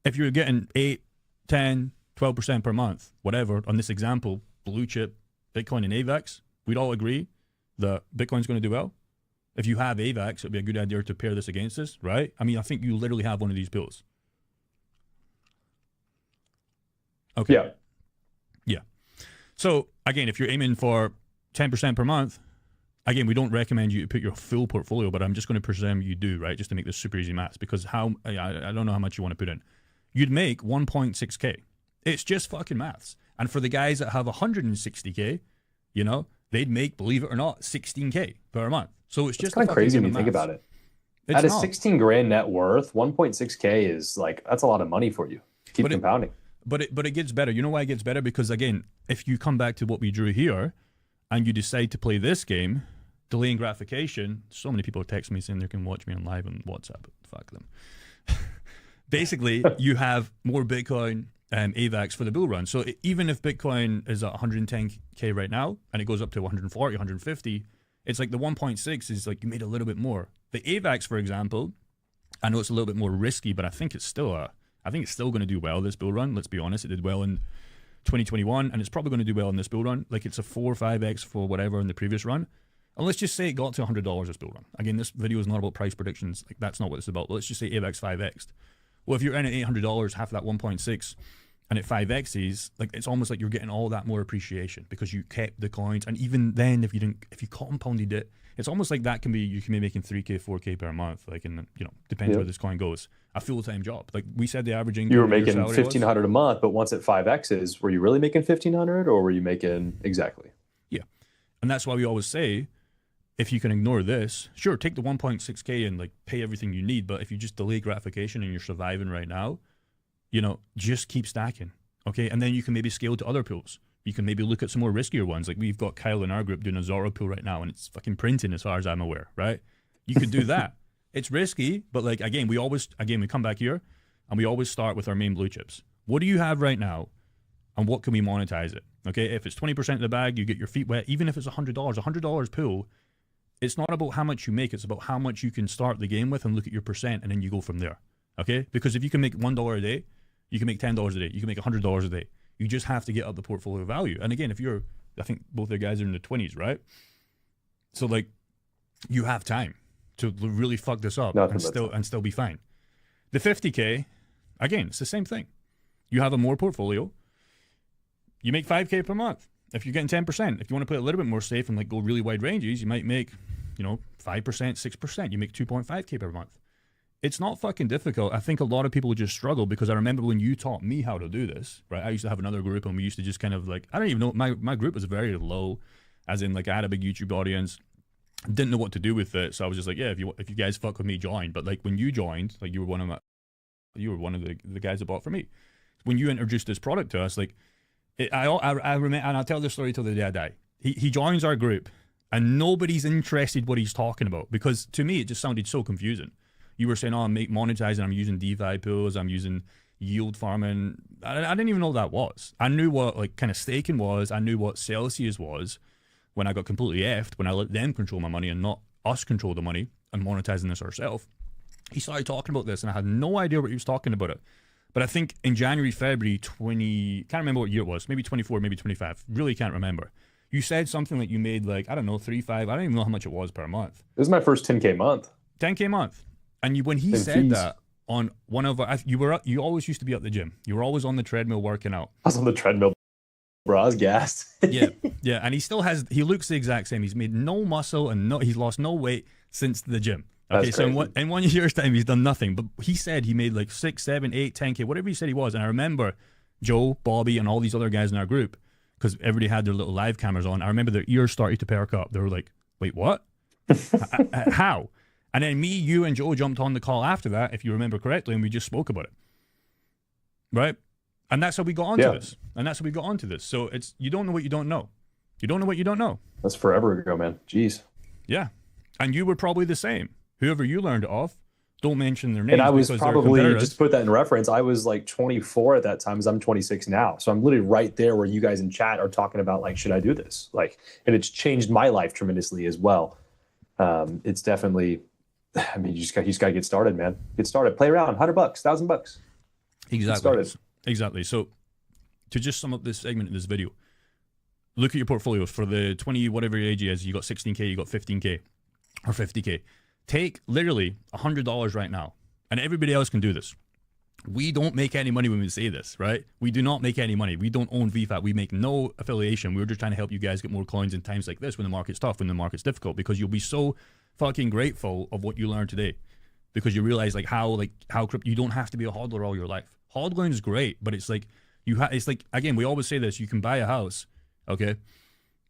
if you're getting 8, 10, 12% per month, whatever, on this example, blue chip, Bitcoin and AVAX, we'd all agree that Bitcoin's going to do well. If you have AVAX, it'd be a good idea to pair this against this, right? I mean, I think you literally have one of these pools. Okay. Yeah. Yeah. So again, if you're aiming for 10% per month, again, we don't recommend you to put your full portfolio, but I'm just going to presume you do, right? Just to make this super easy maths, because I don't know how much you want to put in. You'd make 1.6K. It's just fucking maths. And for the guys that have 160K, you know, they'd make, believe it or not, 16K per month. So it's just kind of crazy when you think about it. At a 16 grand net worth, 1.6K is like, that's a lot of money for you. Keep compounding. But it gets better. You know why it gets better? Because again, if you come back to what we drew here and you decide to play this game, delaying gratification, so many people are texting me saying they can watch me on live on WhatsApp. Fuck them. Basically, you have more Bitcoin AVAX for the bull run. So even if Bitcoin is at 110K right now and it goes up to 140, 150, it's like the 1.6 is like you made a little bit more. The AVAX, for example, I know it's a little bit more risky, but I think it's still going to do well this bull run. Let's be honest, it did well in 2021, and it's probably going to do well in this bull run. Like it's a 4 or 5x for whatever in the previous run. And let's just say it got to $100 this bull run. Again, this video is not about price predictions. Like that's not what it's about. Let's just say AVAX 5x. Well, if you're in at $800, half that 1.6, and at 5x's, like it's almost like you're getting all that more appreciation because you kept the coins. And even then, if you compounded it, it's almost like that you can be making 3K, 4K per month. Like, in you know, depends where this coin goes. A full-time job. Like we said, the average income. You were making $1,500 a month, but once at 5x's, were you really making $1,500, or were you making exactly? Yeah, and that's why we always say, if you can ignore this, sure, take the 1.6K and like pay everything you need. But if you just delay gratification and you're surviving right now, you know, just keep stacking, okay? And then you can maybe scale to other pools. You can maybe look at some more riskier ones. Like we've got Kyle in our group doing a Zoro pool right now, and it's fucking printing as far as I'm aware, right? You could do that. It's risky, but like, again, we come back here and we always start with our main blue chips. What do you have right now and what can we monetize it? Okay, if it's 20% of the bag, you get your feet wet. Even if it's $100 pool, it's not about how much you make, it's about how much you can start the game with and look at your percent and then you go from there, okay? Because if you can make $1 a day, you can make $10 a day, you can make $100 a day. You just have to get up the portfolio value. And again, I think both their guys are in the 20s, right? So like, you have time to really fuck this up and still be fine. The 50K, again, it's the same thing. You have a more portfolio. You make 5K per month. If you're getting 10%, if you want to play a little bit more safe and like go really wide ranges, you might make, 5%, 6%. You make 2.5K per month. It's not fucking difficult. I think a lot of people just struggle because I remember when you taught me how to do this, right? I used to have another group and we used to just kind of like, I don't even know, my group was very low, as in like I had a big YouTube audience, didn't know what to do with it. So I was just like, yeah, if you guys fuck with me, join. But like when you joined, like you were one of the guys that bought for me. When you introduced this product to us, like I remember, and I'll tell this story till the day I die. He joins our group and nobody's interested what he's talking about because to me, it just sounded so confusing. You were saying, oh, I'm monetizing, I'm using DeFi pools, I'm using yield farming. I didn't even know what that was. I knew what like kind of staking was. I knew what Celsius was when I got completely effed, when I let them control my money and not us control the money and monetizing this ourselves. He started talking about this and I had no idea what he was talking about it. But I think in January, February, can't remember what year it was, maybe 24, maybe 25, really can't remember. You said something like you made like, I don't know, 3, 5, I don't even know how much it was per month. This is my first 10K month. 10K month. And when he said that on one of our, you always used to be at the gym. You were always on the treadmill working out. I was on the treadmill, bro. I was gassed. yeah. And he looks the exact same. He's made no muscle and he's lost no weight since the gym. Okay, so in 1 year's time, he's done nothing. But he said he made like 6, 7, 8, 10K, whatever he said he was. And I remember Joe, Bobby, and all these other guys in our group, because everybody had their little live cameras on. I remember their ears started to perk up. They were like, wait, what? How? And then me, you, and Joe jumped on the call after that, if you remember correctly, and we just spoke about it. Right? And that's how we got onto this. And that's how we got onto this. So it's, you don't know what you don't know. You don't know what you don't know. That's forever ago, man. Jeez. Yeah. And you were probably the same. Whoever you learned it off, don't mention their names. And I was because they're probably, competitors. just to put that in reference, I was like 24 at that time, as I'm 26 now. So I'm literally right there where you guys in chat are talking about, like, should I do this? Like, and it's changed my life tremendously as well. It's definitely, I mean, you just got to get started, man. Get started. Play around. $100, $1,000. Exactly. Exactly. So to just sum up this segment of this video, look at your portfolios for the 20, whatever your age is. You got 16K, you got 15K or 50K. Take literally $100 right now, and everybody else can do this. We don't make any money when we say this, right? We do not make any money. We don't own VFAT. We make no affiliation. We're just trying to help you guys get more coins in times like this when the market's tough, when the market's difficult, because you'll be so fucking grateful of what you learned today, because you realize how crypto, you don't have to be a hodler all your life. Hodling is great, but it's like it's like, again, we always say this, you can buy a house, okay?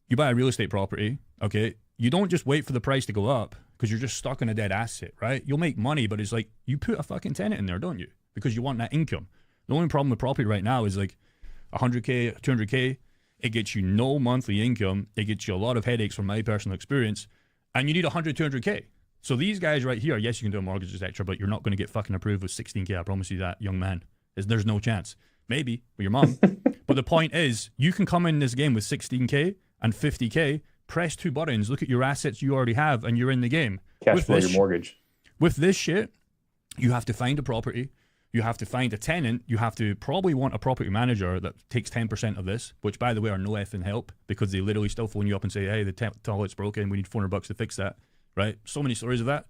You buy a real estate property, okay? You don't just wait for the price to go up because you're just stuck in a dead asset, right? You'll make money, but it's like you put a fucking tenant in there, don't you? Because you want that income. The only problem with property right now is like 100K, 200K, it gets you no monthly income. It gets you a lot of headaches from my personal experience, and you need 100, 200K. So these guys right here, yes, you can do a mortgage, etc., but you're not going to get fucking approved with 16K. I promise you that, young man. There's no chance. Maybe with your mom. But the point is, you can come in this game with 16K and 50K, press 2 buttons, look at your assets you already have, and you're in the game. Cash flow your mortgage. With this shit, you have to find a property. You have to find a tenant. You have to probably want a property manager that takes 10% of this, which, by the way, are no effing help, because they literally still phone you up and say, hey, the toilet's broken. We need $400 to fix that, right? So many stories of that.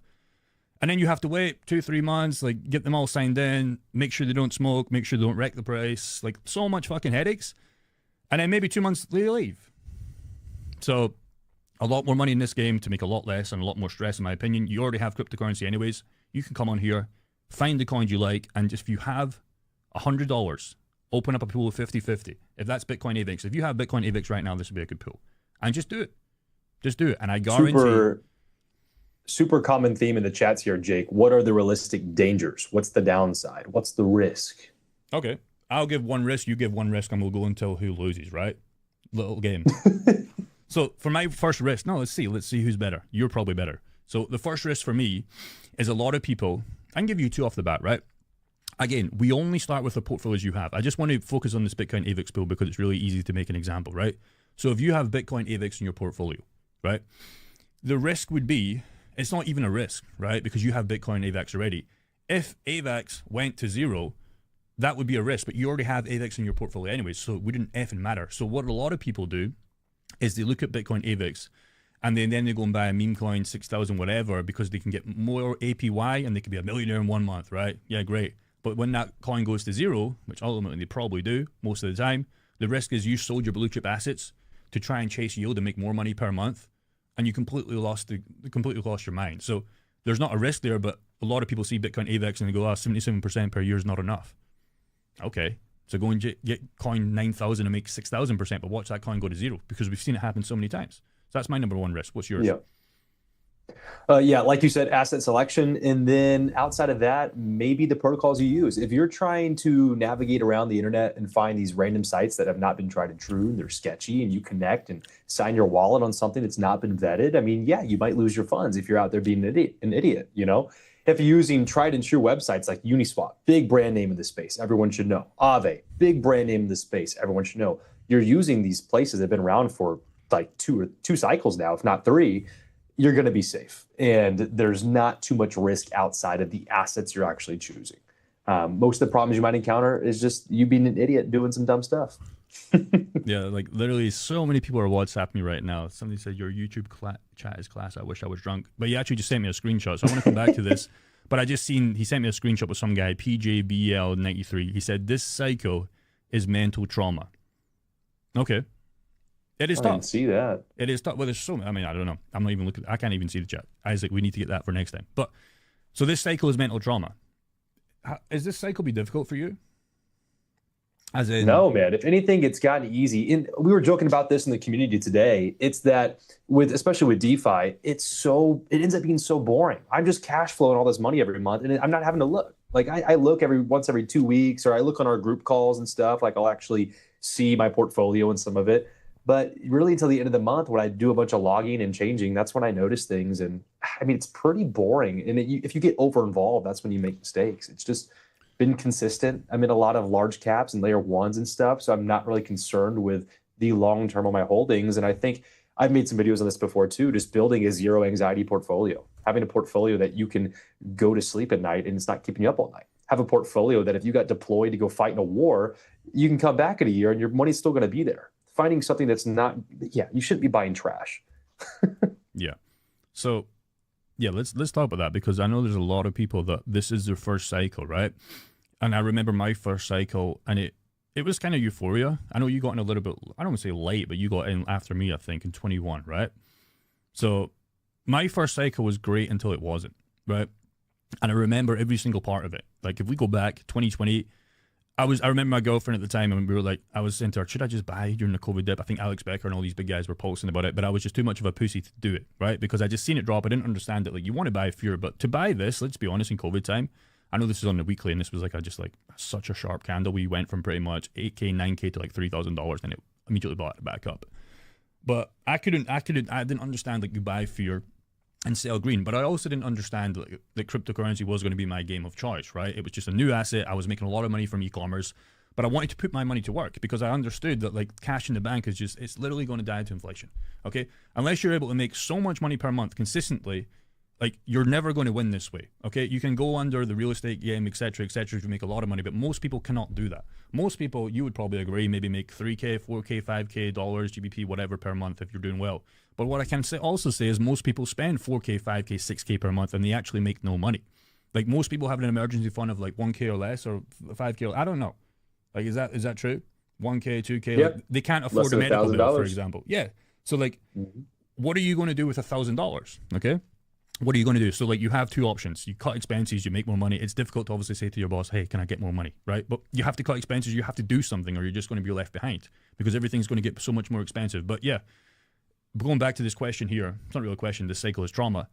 And then you have to wait 2-3 months, like get them all signed in, make sure they don't smoke, make sure they don't wreck the price, like so much fucking headaches. And then maybe 2 months they leave. So a lot more money in this game to make a lot less and a lot more stress, in my opinion. You already have cryptocurrency anyways. You can come on here, find the coins you like, and just, if you have $100, open up a pool of 50-50. If that's Bitcoin AVIX, if you have Bitcoin AVIX right now, this would be a good pool. And just do it. Just do it. And I guarantee... Super common theme in the chats here, Jake. What are the realistic dangers? What's the downside? What's the risk? Okay. I'll give one risk, you give one risk, and we'll go until who loses, right? Little game. So for my first risk, let's see who's better. You're probably better. So the first risk for me is a lot of people, I can give you 2 off the bat, right? Again, we only start with the portfolios you have. I just want to focus on this Bitcoin AVIX pool because it's really easy to make an example, right? So if you have Bitcoin AVIX in your portfolio, right? The risk would be, it's not even a risk, right? Because you have Bitcoin AVAX already. If AVAX went to 0, that would be a risk, but you already have AVAX in your portfolio anyway, so it wouldn't effing matter. So what a lot of people do is they look at Bitcoin AVAX and then they go and buy a meme coin, 6,000 whatever, because they can get more APY and they can be a millionaire in 1 month, right? Yeah, great. But when that coin goes to 0, which ultimately they probably do most of the time, the risk is you sold your blue chip assets to try and chase yield and make more money per month, and you completely lost your mind. So there's not a risk there, but a lot of people see Bitcoin AVAX and they go, 77% per year is not enough. Okay, so go and get coin 9,000 and make 6,000%, but watch that coin go to 0, because we've seen it happen so many times. So that's my number 1 risk. What's yours? Yeah, like you said, asset selection. And then outside of that, maybe the protocols you use. If you're trying to navigate around the internet and find these random sites that have not been tried and true, and they're sketchy, and you connect and sign your wallet on something that's not been vetted, I mean, yeah, you might lose your funds if you're out there being an idiot, you know? If you're using tried and true websites like Uniswap, big brand name in the space, everyone should know. Aave, big brand name in the space, everyone should know. You're using these places that have been around for like two cycles now, if not 3. You're going to be safe. And there's not too much risk outside of the assets you're actually choosing. Most of the problems you might encounter is just you being an idiot doing some dumb stuff. Yeah, like literally so many people are WhatsApping me right now. Somebody said, your YouTube chat is class. I wish I was drunk. But he actually just sent me a screenshot. So I want to come back to this. But I just seen, he sent me a screenshot with some guy, PJBL93. He said, this psycho is mental trauma. Okay. It is I tough. didn't see that. It is tough. Well, there's so, I mean, I don't know. I'm not even looking. I can't even see the chat. Isaac, we need to get that for next time. But so this cycle is mental trauma. Is this cycle be difficult for you? As in, No, man. If anything, it's gotten easy. And we were joking about this in the community today. It's that especially with DeFi, it ends up being so boring. I'm just cash flowing all this money every month, and I'm not having to look. Like I look once every 2 weeks, or I look on our group calls and stuff. Like I'll actually see my portfolio and some of it. But really, until the end of the month, when I do a bunch of logging and changing, that's when I notice things. And I mean, it's pretty boring. And if you get over involved, that's when you make mistakes. It's just been consistent. I'm in a lot of large caps and layer ones and stuff, so I'm not really concerned with the long term of my holdings. And I think I've made some videos on this before too, just building a zero anxiety portfolio, having a portfolio that you can go to sleep at night and it's not keeping you up all night. Have a portfolio that if you got deployed to go fight in a war, you can come back in a year and your money's still going to be there. Finding something that's not, you shouldn't be buying trash. Yeah. So, yeah, let's talk about that, because I know there's a lot of people that this is their first cycle, right? And I remember my first cycle, and it was kind of euphoria. I know you got in a little bit, I don't want to say late, but you got in after me, I think, in 21, right? So my first cycle was great until it wasn't, right? And I remember every single part of it. Like if we go back 2020, I remember my girlfriend at the time, and we were like, I was saying to her, should I just buy during the COVID dip? I think Alex Becker and all these big guys were posting about it, but I was just too much of a pussy to do it, right? Because I just seen it drop. I didn't understand it. Like, you want to buy fear, but to buy this, let's be honest, in COVID time, I know this is on the weekly, and this was like such a sharp candle. We went from pretty much 8K, 9K to like $3,000, and it immediately bought it back up. But I didn't understand, like, you buy fear and sell green. But I also didn't understand that cryptocurrency was going to be my game of choice, right? It was just a new asset. I was making a lot of money from e-commerce, but I wanted to put my money to work because I understood that, like, cash in the bank is just, it's literally going to die to inflation, okay? Unless you're able to make so much money per month consistently, like, you're never going to win this way, okay? You can go under the real estate game, etc., to make a lot of money, but most people cannot do that. Most people, you would probably agree, maybe make 3K, 4K, 5K dollars, GBP, whatever per month if you're doing well. But what I can also say is most people spend 4K, 5K, 6K per month, and they actually make no money. Like, most people have an emergency fund of like 1K or less, or 5K. I don't know. Like, is that true? 1K, 2K? Yeah. Like, they can't afford a medical bill, for example. Yeah. So, like, what are you going to do with $1,000? Okay. What are you going to do? So, like, you have two options. You cut expenses, you make more money. It's difficult to obviously say to your boss, hey, can I get more money, right? But you have to cut expenses. You have to do something, or you're just going to be left behind because everything's going to get so much more expensive. But yeah, going back to this question here, it's not really a question. This cycle is trauma.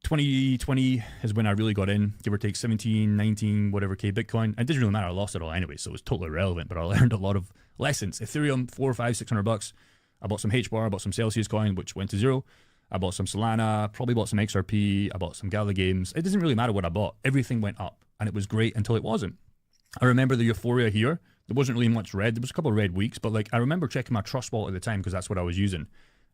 2020 is when I really got in, give or take 17, 19, whatever K Bitcoin. It didn't really matter. I lost it all anyway, so it was totally irrelevant. But I learned a lot of lessons. Ethereum, $400, $500, $600. I bought some HBAR, I bought some Celsius coin, which went to zero. I bought some Solana, probably bought some XRP, I bought some Gala Games. It doesn't really matter what I bought. Everything went up, and it was great until it wasn't. I remember the euphoria here. There wasn't really much red. There was a couple of red weeks, but like I remember checking my Trust Wallet at the time because that's what I was using.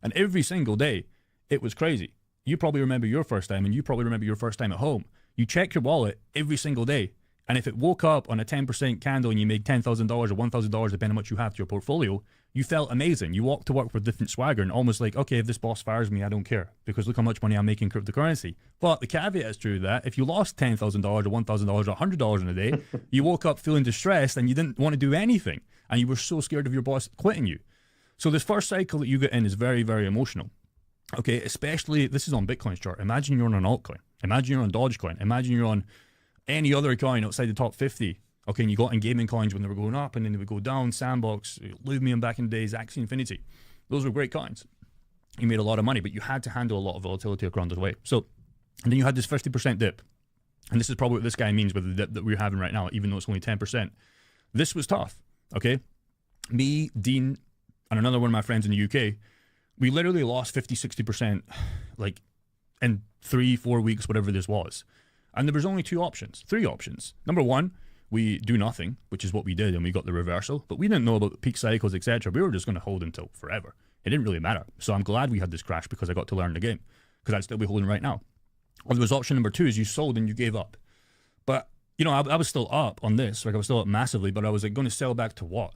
And every single day, it was crazy. You probably remember your first time, and you probably remember your first time at home. You check your wallet every single day, and if it woke up on a 10% candle and you made $10,000 or $1,000, depending on what you have to your portfolio, you felt amazing. You walked to work with different swagger and almost like, okay, if this boss fires me, I don't care because look how much money I'm making in cryptocurrency. But the caveat is true that if you lost $10,000 or $1,000 or $100 in a day, you woke up feeling distressed and you didn't want to do anything. And you were so scared of your boss quitting you. So this first cycle that you get in is very, very emotional. Okay, especially, this is on Bitcoin's chart. Imagine you're on an altcoin. Imagine you're on Dogecoin. Imagine you're on any other coin outside the top 50. Okay, and you got in gaming coins when they were going up and then they would go down. Sandbox, Lumium back in the days, Axie Infinity. Those were great coins. You made a lot of money, but you had to handle a lot of volatility around the way. So, and then you had this 50% dip. And this is probably what this guy means with the dip that we're having right now, even though it's only 10%. This was tough, okay? Me, Dean, and another one of my friends in the UK, we literally lost 50, 60%, like in 3-4 weeks, whatever this was. And there was only three options. Number one, we do nothing, which is what we did, and we got the reversal. But we didn't know about peak cycles, etc. We were just going to hold until forever. It didn't really matter. So I'm glad we had this crash because I got to learn the game, because I'd still be holding right now. Or there was option number two, is you sold and you gave up. But, you know, I was still up on this. Like, I was still up massively, but I was like, going to sell back to what?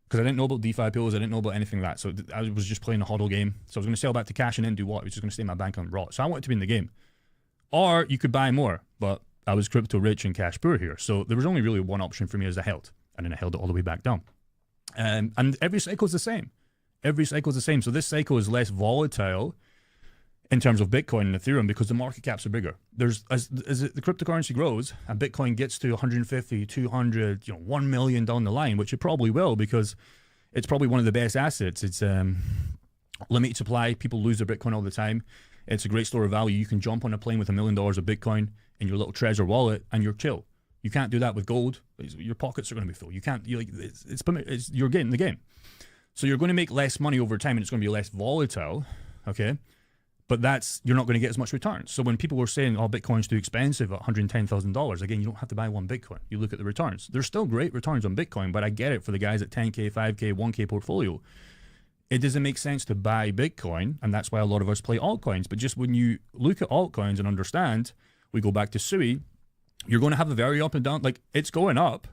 Because I didn't know about DeFi pills. I didn't know about anything like that. So I was just playing a hodl game. So I was going to sell back to cash and then do what? I was just going to stay in my bank on rot. So I wanted to be in the game. Or you could buy more, but I was crypto rich and cash poor here. So there was only really one option for me as I held. And then I held it all the way back down. And every cycle is the same. Every cycle is the same. So this cycle is less volatile in terms of Bitcoin and Ethereum because the market caps are bigger. There's as the cryptocurrency grows and Bitcoin gets to 150, 200, 1 million down the line, which it probably will because it's probably one of the best assets. It's limited supply. People lose their Bitcoin all the time. It's a great store of value. You can jump on a plane with $1 million of Bitcoin in your little treasure wallet and you're chill. You can't do that with gold. Your pockets are going to be full. You can't. You're getting the game. So you're going to make less money over time and it's going to be less volatile. Okay. But you're not going to get as much returns. So when people were saying, oh, Bitcoin's too expensive at $110,000, again, you don't have to buy one Bitcoin. You look at the returns. There's still great returns on Bitcoin, but I get it for the guys at 10K, 5K, 1K portfolio. It doesn't make sense to buy Bitcoin, and that's why a lot of us play altcoins. But just when you look at altcoins and understand, we go back to Sui, you're going to have a very up and down. Like, it's going up.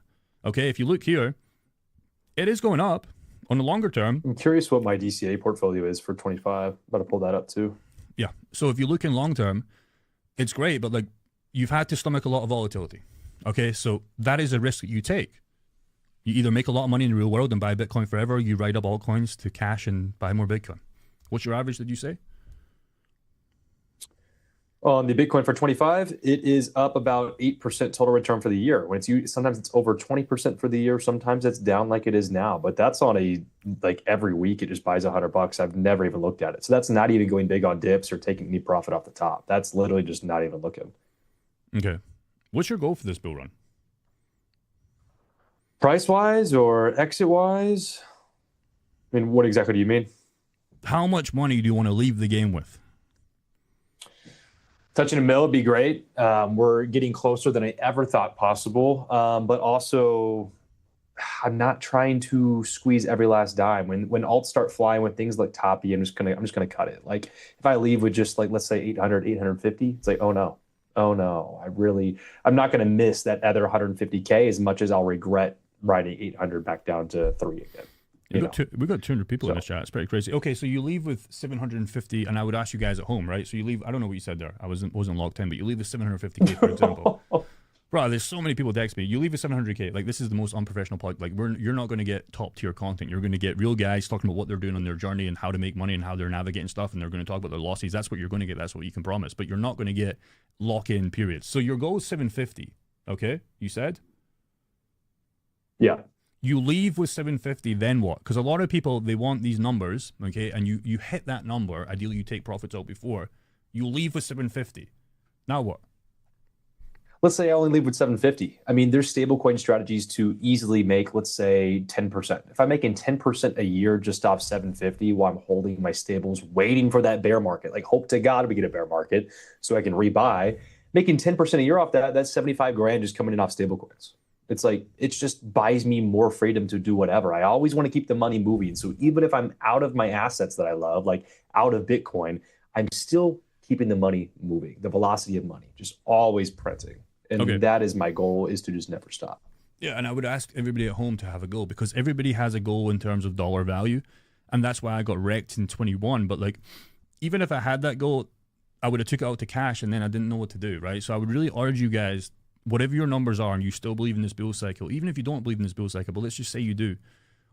Okay, if you look here, it is going up on the longer term. I'm curious what my DCA portfolio is for 25. About to pull that up too. Yeah. So if you look in long term, it's great, but like you've had to stomach a lot of volatility. Okay. So that is a risk that you take. You either make a lot of money in the real world and buy Bitcoin forever, or you ride up altcoins to cash and buy more Bitcoin. What's your average, did you say? On the Bitcoin for 25, it is up about 8% total return for the year. Sometimes it's over 20% for the year. Sometimes it's down like it is now, but that's on every week it just buys $100. I've never even looked at it. So that's not even going big on dips or taking any profit off the top. That's literally just not even looking. Okay. What's your goal for this bull run? Price wise or exit wise? I mean, what exactly do you mean? How much money do you want to leave the game with? Touching $1 million would be great. We're getting closer than I ever thought possible. But also, I'm not trying to squeeze every last dime. When alts start flying with things like Toppy, I'm just gonna cut it. Like if I leave with just let's say 800, 850, it's like oh no, I'm not gonna miss that other 150K as much as I'll regret riding 800 back down to 3 again. We've got 200 people in the chat. It's pretty crazy. Okay, so you leave with 750, and I would ask you guys at home, right? So you leave. I don't know what you said there. I wasn't locked in, but you leave with 750K, for example. Bro, there's so many people text me. You leave with 700K. Like this is the most unprofessional podcast. Like you're not going to get top tier content. You're going to get real guys talking about what they're doing on their journey and how to make money and how they're navigating stuff, and they're going to talk about their losses. That's what you're going to get. That's what you can promise. But you're not going to get lock-in periods. So your goal is 750. Okay, you said. Yeah. You leave with 750, then what? Because a lot of people, they want these numbers, okay, and you hit that number. Ideally, you take profits out before. You leave with 750. Now what? Let's say I only leave with 750. I mean, there's stablecoin strategies to easily make, let's say, 10%. If I'm making 10% a year just off 750 while I'm holding my stables, waiting for that bear market, like hope to God we get a bear market so I can rebuy, making 10% a year off that's 75 grand just coming in off stablecoins. It's like, it just buys me more freedom to do whatever. I always want to keep the money moving. So even if I'm out of my assets that I love, like out of Bitcoin, I'm still keeping the money moving, the velocity of money, just always printing. And that is my goal, is to just never stop. Yeah, and I would ask everybody at home to have a goal, because everybody has a goal in terms of dollar value. And that's why I got wrecked in 21. But like, even if I had that goal, I would have took it out to cash and then I didn't know what to do, right? So I would really urge you guys, whatever your numbers are and you still believe in this bull cycle, even if you don't believe in this bull cycle, but let's just say you do,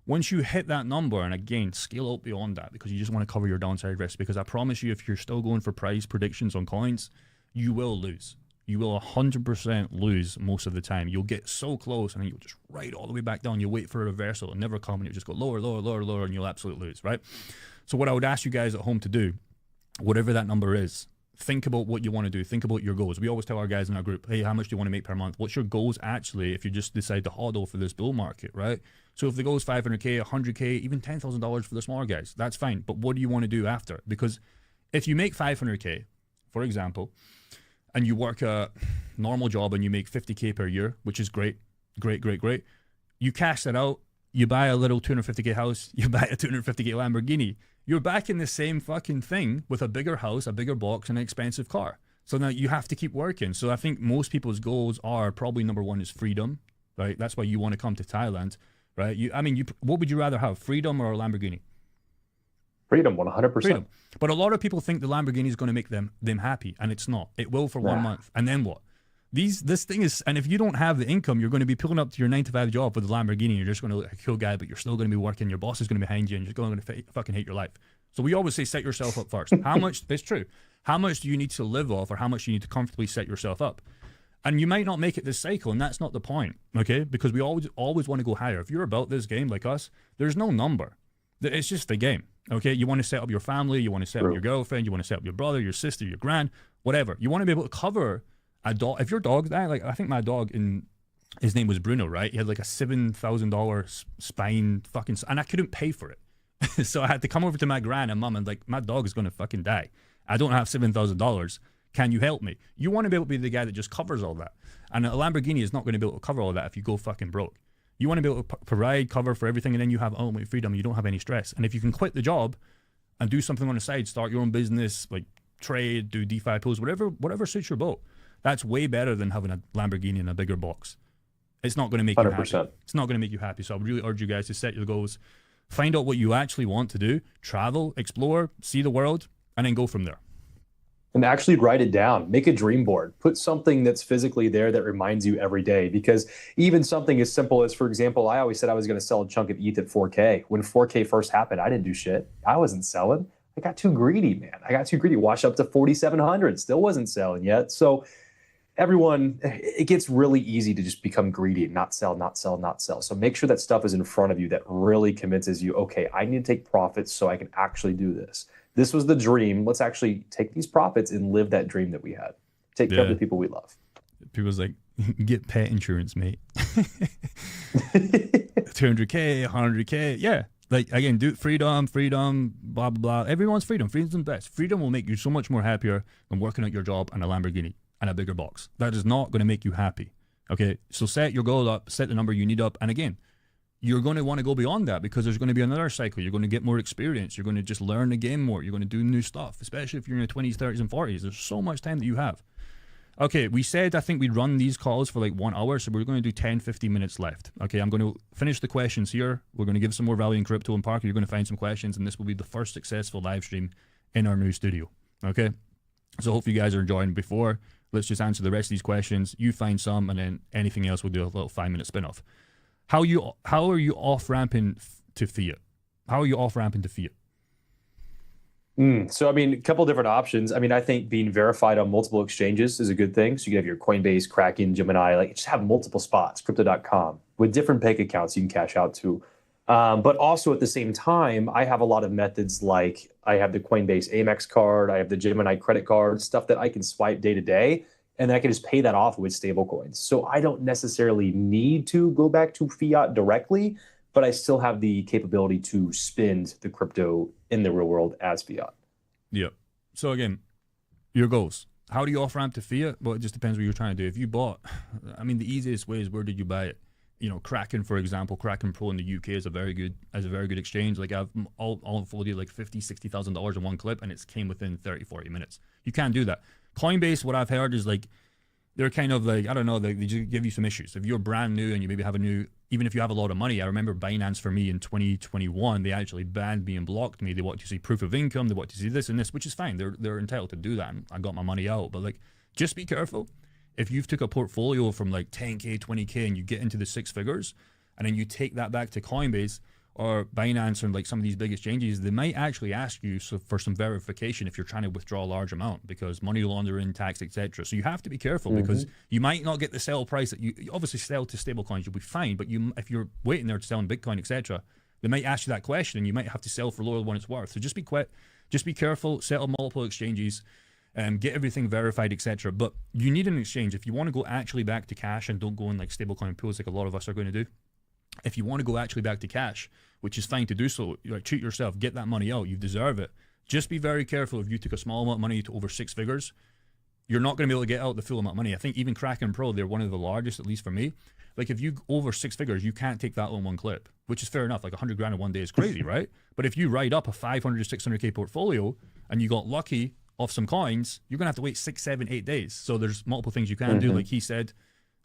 once you hit that number, and again, scale out beyond that, because you just want to cover your downside risk, because I promise you, if you're still going for price predictions on coins, you will lose. You will 100% lose most of the time. You'll get so close and then you'll just ride all the way back down. You'll wait for a reversal and never come, and you'll just go lower, lower, lower, lower, and you'll absolutely lose, right? So what I would ask you guys at home to do, whatever that number is, think about what you want to do. Think about your goals. We always tell our guys in our group, hey, how much do you want to make per month? What's your goals actually if you just decide to hodl for this bull market, right? So if the goal is 500K, 100K, even $10,000 for the smaller guys, that's fine. But what do you want to do after? Because if you make 500K, for example, and you work a normal job and you make 50K per year, which is great, great, great, great. You cash that out, you buy a little 250K house, you buy a 250K Lamborghini. You're back in the same fucking thing with a bigger house, a bigger box, and an expensive car. So now you have to keep working. So I think most people's goals are probably number one is freedom, right? That's why you want to come to Thailand, right? What would you rather have, freedom or a Lamborghini? Freedom, 100%. Freedom. But a lot of people think the Lamborghini is going to make them happy, and it's not. It will for 1 month, and then what? This thing is, and if you don't have the income, you're going to be pulling up to your 9-to-5 job with a Lamborghini. You're just going to look like a cool guy, but you're still going to be working. Your boss is going to be behind you, and you're going to fucking hate your life. So we always say set yourself up first. How much, that's true. How much do you need to live off, or how much do you need to comfortably set yourself up? And you might not make it this cycle, and that's not the point, okay? Because we always want to go higher. If you're about this game like us, there's no number. It's just a game, okay? You want to set up your family, you want to set up your girlfriend, you want to set up your brother, your sister, your grand, whatever. You want to be able to cover a dog. If your dog, like I think my dog, his name was Bruno, right? He had like a $7,000 spine fucking, and I couldn't pay for it. So I had to come over to my gran and mum and like, my dog is going to fucking die. I don't have $7,000. Can you help me? You want to be able to be the guy that just covers all that. And a Lamborghini is not going to be able to cover all that if you go fucking broke. You want to be able to provide cover for everything, and then you have ultimate freedom. You don't have any stress. And if you can quit the job and do something on the side, start your own business, like trade, do DeFi pools, whatever suits your boat, that's way better than having a Lamborghini in a bigger box. It's not going to make 100%. You happy. It's not going to make you happy. So I would really urge you guys to set your goals, find out what you actually want to do, travel, explore, see the world, and then go from there. And actually write it down. Make a dream board. Put something that's physically there that reminds you every day. Because even something as simple as, for example, I always said I was going to sell a chunk of ETH at 4K. When 4K first happened, I didn't do shit. I wasn't selling. I got too greedy, man. I got too greedy. Washed up to 4,700. Still wasn't selling yet. So everyone, it gets really easy to just become greedy and not sell, not sell, not sell. So make sure that stuff is in front of you that really convinces you, okay, I need to take profits so I can actually do this. This was the dream. Let's actually take these profits and live that dream that we had. Take care of the people we love. People's like, get pet insurance, mate. 200K, 100K. Yeah. Like, again, do freedom, blah, blah, blah. Everyone's freedom. Freedom's the best. Freedom will make you so much more happier than working at your job and a Lamborghini and a bigger box. That is not going to make you happy. Okay? So set your goal up, set the number you need up. And again, you're going to want to go beyond that because there's going to be another cycle. You're going to get more experience. You're going to just learn the game more. You're going to do new stuff, especially if you're in your 20s, 30s, and 40s. There's so much time that you have. Okay, we said I think we'd run these calls for like 1 hour, so we're going to do 10, 15 minutes left. Okay, I'm going to finish the questions here. We're going to give some more value in crypto, and Parker, you're going to find some questions, and this will be the first successful live stream in our new studio. Okay, so hopefully you guys are enjoying. Before, let's just answer the rest of these questions. You find some, and then anything else, we'll do a little 5-minute spin-off. How are you off-ramping to fiat? How are you off-ramping to fiat? So, I mean, a couple different options. I mean, I think being verified on multiple exchanges is a good thing. So you can have your Coinbase, Kraken, Gemini, like just have multiple spots, crypto.com, with different bank accounts you can cash out to. But also at the same time, I have a lot of methods like I have the Coinbase Amex card, I have the Gemini credit card, stuff that I can swipe day to day. And then I can just pay that off with stablecoins. So I don't necessarily need to go back to fiat directly, but I still have the capability to spend the crypto in the real world as fiat. Yeah. So again, your goals. How do you off-ramp to fiat? Well, it just depends what you're trying to do. If you bought, I mean, the easiest way is where did you buy it? You know, Kraken, for example, Kraken Pro in the UK is a very good exchange. Like I've all folded like $50,000, $60,000 in one clip, and it's came within 30, 40 minutes. You can't do that. Coinbase, what I've heard is like, they're kind of like, I don't know, they just give you some issues. If you're brand new and you maybe have even if you have a lot of money, I remember Binance for me in 2021, they actually banned me and blocked me. They want to see proof of income, they want to see this and this, which is fine. They're entitled to do that. And I got my money out. But like, just be careful. If you've took a portfolio from like 10K, 20K and you get into the 6 figures and then you take that back to Coinbase or Binance and like some of these big exchanges, they might actually ask you for some verification if you're trying to withdraw a large amount because money laundering, tax, etc. So you have to be careful because you might not get the sell price that you obviously sell to stable coins, you'll be fine. But if you're waiting there to sell in Bitcoin, etc., they might ask you that question and you might have to sell for lower than what it's worth. So just be careful, set up multiple exchanges, get everything verified, etc. But you need an exchange. If you want to go actually back to cash and don't go in like stablecoin pools like a lot of us are going to do, if you want to go actually back to cash, which is fine to do so, like treat yourself, get that money out, you deserve it. Just be very careful. If you took a small amount of money to over 6 figures, you're not going to be able to get out the full amount of money. I think even Kraken Pro, they're one of the largest, at least for me. Like if you over 6 figures, you can't take that on one clip, which is fair enough. Like 100 grand in one day is crazy, right? But if you write up a 500 to 600K portfolio and you got lucky off some coins, you're going to have to wait 6, 7, 8 days. So there's multiple things you can do. Like he said,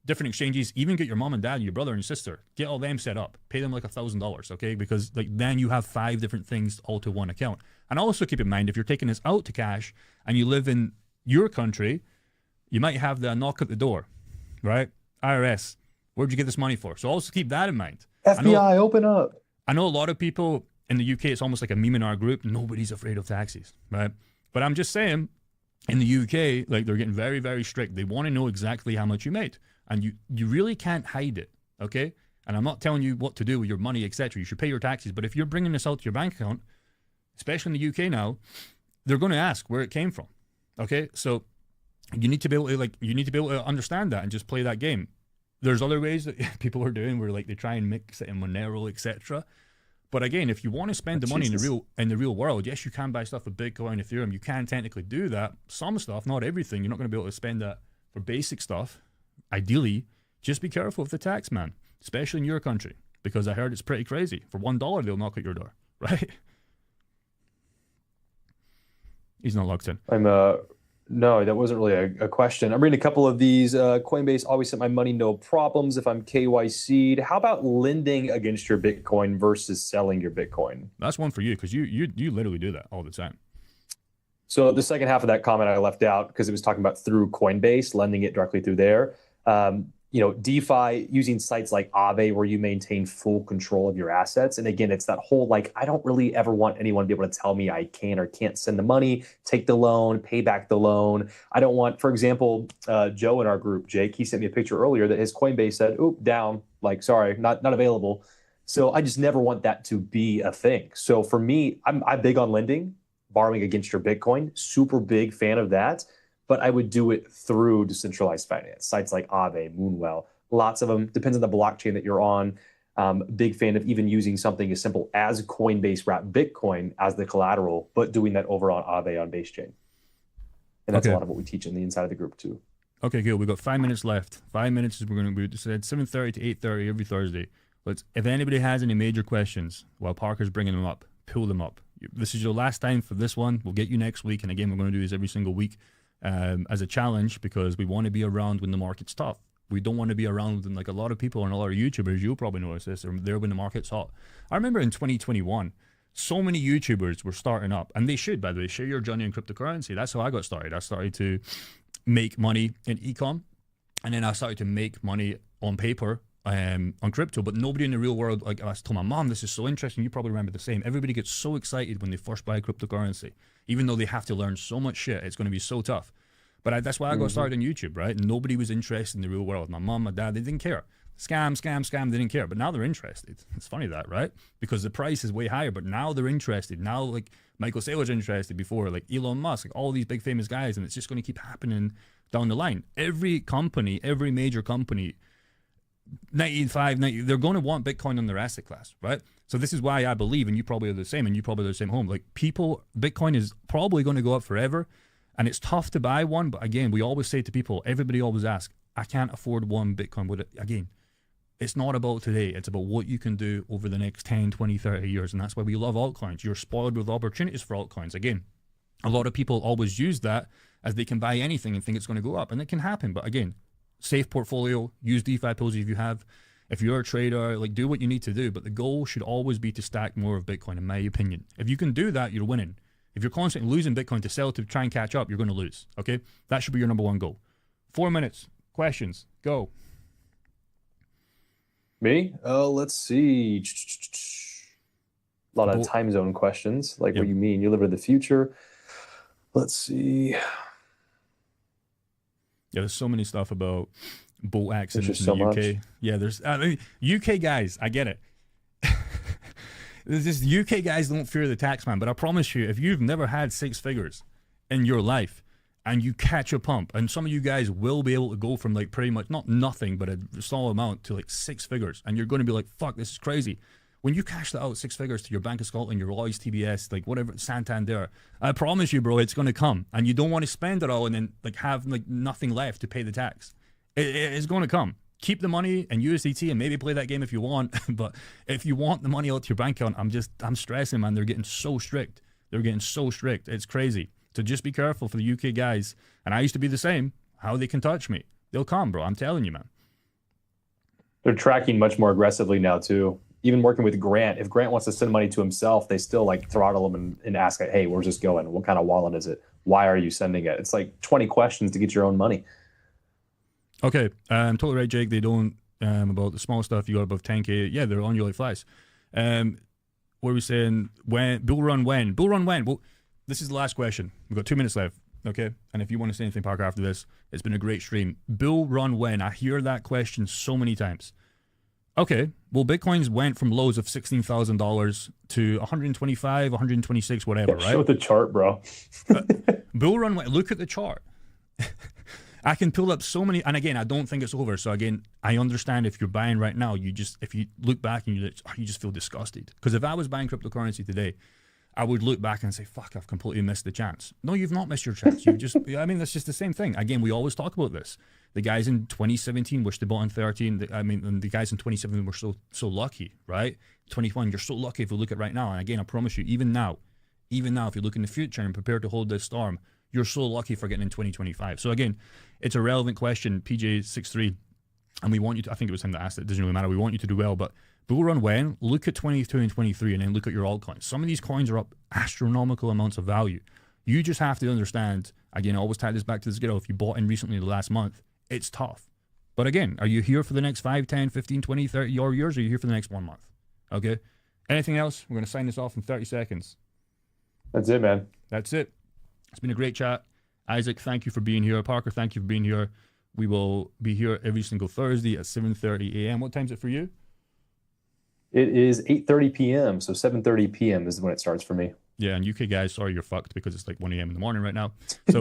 different exchanges, even get your mom and dad and your brother and your sister, get all them set up, pay them like $1,000, okay? Because like then you have 5 different things all to one account. And also keep in mind, if you're taking this out to cash and you live in your country, you might have the knock at the door, right? IRS, where'd you get this money for? So also keep that in mind. FBI, open up. I know a lot of people in the UK, it's almost like a meme in our group. Nobody's afraid of taxes, right? But I'm just saying, in the UK, like they're getting very, very strict. They want to know exactly how much you made, and you really can't hide it, okay? And I'm not telling you what to do with your money, etc. You should pay your taxes, but if you're bringing this out to your bank account, especially in the UK now, they're going to ask where it came from, okay? So you need to be able to understand that and just play that game. There's other ways that people are doing where like they try and mix it in Monero, etc. But again, if you want to spend the money in the real world, yes, you can buy stuff with Bitcoin, Ethereum. You can technically do that. Some stuff, not everything. You're not going to be able to spend that for basic stuff. Ideally, just be careful with the tax, man, especially in your country, because I heard it's pretty crazy. For $1, they'll knock at your door, right? He's not locked in. No, that wasn't really a question. I'm reading a couple of these. Coinbase always sent my money, no problems if I'm KYC'd. How about lending against your Bitcoin versus selling your Bitcoin? That's one for you, because you literally do that all the time. So the second half of that comment I left out because it was talking about through Coinbase, lending it directly through there. DeFi using sites like Aave where you maintain full control of your assets. And again, it's that whole like, I don't really ever want anyone to be able to tell me I can or can't send the money, take the loan, pay back the loan. I don't want, for example, Joe in our group, Jake, he sent me a picture earlier that his Coinbase said, oop, down, like, sorry, not available. So I just never want that to be a thing. So for me, I'm big on lending, borrowing against your Bitcoin, super big fan of that. But I would do it through decentralized finance, sites like Aave, Moonwell, lots of them. Depends on the blockchain that you're on. Big fan of even using something as simple as Coinbase wrap Bitcoin as the collateral, but doing that over on Aave on BaseChain. And that's a lot of what we teach in the inside of the group too. Okay, good. We've got 5 minutes left. 5 minutes is we're going to be said 7:30 to 8:30 every Thursday. If anybody has any major questions while Parker's bringing them up, pull them up. This is your last time for this one. We'll get you next week. And again, we're going to do this every single week. As a challenge, because we want to be around when the market's tough. We don't want to be around when like a lot of people and a lot of YouTubers, you'll probably notice this, are there when the market's hot. I remember in 2021, so many YouTubers were starting up, and they should, by the way, share your journey in cryptocurrency. That's how I got started. I started to make money in ecom, and then I started to make money on paper on crypto, but nobody in the real world, like I told my mom, this is so interesting. You probably remember the same. Everybody gets so excited when they first buy cryptocurrency, even though they have to learn so much shit. It's going to be so tough. But that's why I got started on YouTube, right? Nobody was interested in the real world. My mom, my dad, they didn't care. Scam, they didn't care. But now they're interested. It's funny that, right? Because the price is way higher, but now they're interested. Now, like, Michael Saylor's interested before, like Elon Musk, like all these big famous guys, and it's just going to keep happening down the line. Every company, every major company, 90, they're going to want Bitcoin on their asset class, right? So this is why I believe, and you probably are the same, and you probably are the same home. Like Bitcoin is probably going to go up forever. And it's tough to buy one, but again, we always say to people, everybody always asks, I can't afford one Bitcoin. With it. Again, it's not about today. It's about what you can do over the next 10, 20, 30 years. And that's why we love altcoins. You're spoiled with opportunities for altcoins. Again, a lot of people always use that as they can buy anything and think it's going to go up. And it can happen. But again, safe portfolio, use DeFi tools if you have. If you're a trader, like do what you need to do. But the goal should always be to stack more of Bitcoin, in my opinion. If you can do that, you're winning. If you're constantly losing Bitcoin to sell to try and catch up, you're going to lose, okay? That should be your number one goal. 4 minutes. Questions. Go. Me? Let's see. A lot of time zone questions. Like, what do you mean? You live in the future? Let's see. Yeah, there's so many stuff about boat accidents in the UK. Much. Yeah, there's UK guys, I get it. There's just UK guys don't fear the tax man, but I promise you, if you've never had 6 figures in your life and you catch a pump, and some of you guys will be able to go from like pretty much not nothing, but a small amount to like 6 figures, and you're going to be like, fuck, this is crazy. When you cash that out 6 figures to your Bank of Scotland, your Lloyds, TBS, like whatever, Santander, I promise you, bro, it's going to come, and you don't want to spend it all and then like have like nothing left to pay the tax. It's going to come. Keep the money in USDT and maybe play that game if you want. But if you want the money out to your bank account, I'm stressing, man. They're getting so strict. It's crazy. So just be careful for the UK guys. And I used to be the same. How they can touch me. They'll come, bro. I'm telling you, man. They're tracking much more aggressively now, too. Even working with Grant. If Grant wants to send money to himself, they still like throttle him and ask, hey, where's this going? What kind of wallet is it? Why are you sending it? It's like 20 questions to get your own money. Okay, totally right, Jake. They don't, about the small stuff you got above 10K. Yeah, they're on you like flies. What what are we saying? When Bull Run when? Bull Run when? Well, this is the last question. We've got 2 minutes left. Okay, and if you want to say anything, Parker, after this, it's been a great stream. Bull Run when? I hear that question so many times. Okay, well, Bitcoin's went from lows of $16,000 to 125, 126, whatever, right? Show the chart, bro. Bull Run when? Look at the chart. I can pull up so many, and again, I don't think it's over. So again, I understand if you're buying right now, if you look back and you just feel disgusted. Because if I was buying cryptocurrency today, I would look back and say, fuck, I've completely missed the chance. No, you've not missed your chance. You've just, I mean, that's just the same thing. Again, we always talk about this. The guys in 2017 wish they bought in 13. And the guys in 2017 were so lucky, right? 21, you're so lucky if you look at right now. And again, I promise you, even now, if you look in the future and prepare to hold this storm, you're so lucky for getting in 2025. So again, it's a relevant question, PJ63, and we want you to, I think it was him that asked it, doesn't really matter, we want you to do well, but Bull Run when? Look at 22 and 23 and then look at your altcoins. Some of these coins are up astronomical amounts of value. You just have to understand, again, I always tie this back to this girl, if you bought in recently the last month, it's tough. But again, are you here for the next 5, 10, 15, 20, 30 years, or are you here for the next 1 month? Okay? Anything else? We're going to sign this off in 30 seconds. That's it, man. That's it. It's been a great chat. Isaac, thank you for being here. Parker, thank you for being here. We will be here every single Thursday at 7:30 a.m. What time is it for you? It is 8:30 p.m., so 7:30 p.m. is when it starts for me. Yeah, and UK guys, sorry you're fucked because it's like 1 a.m. in the morning right now. So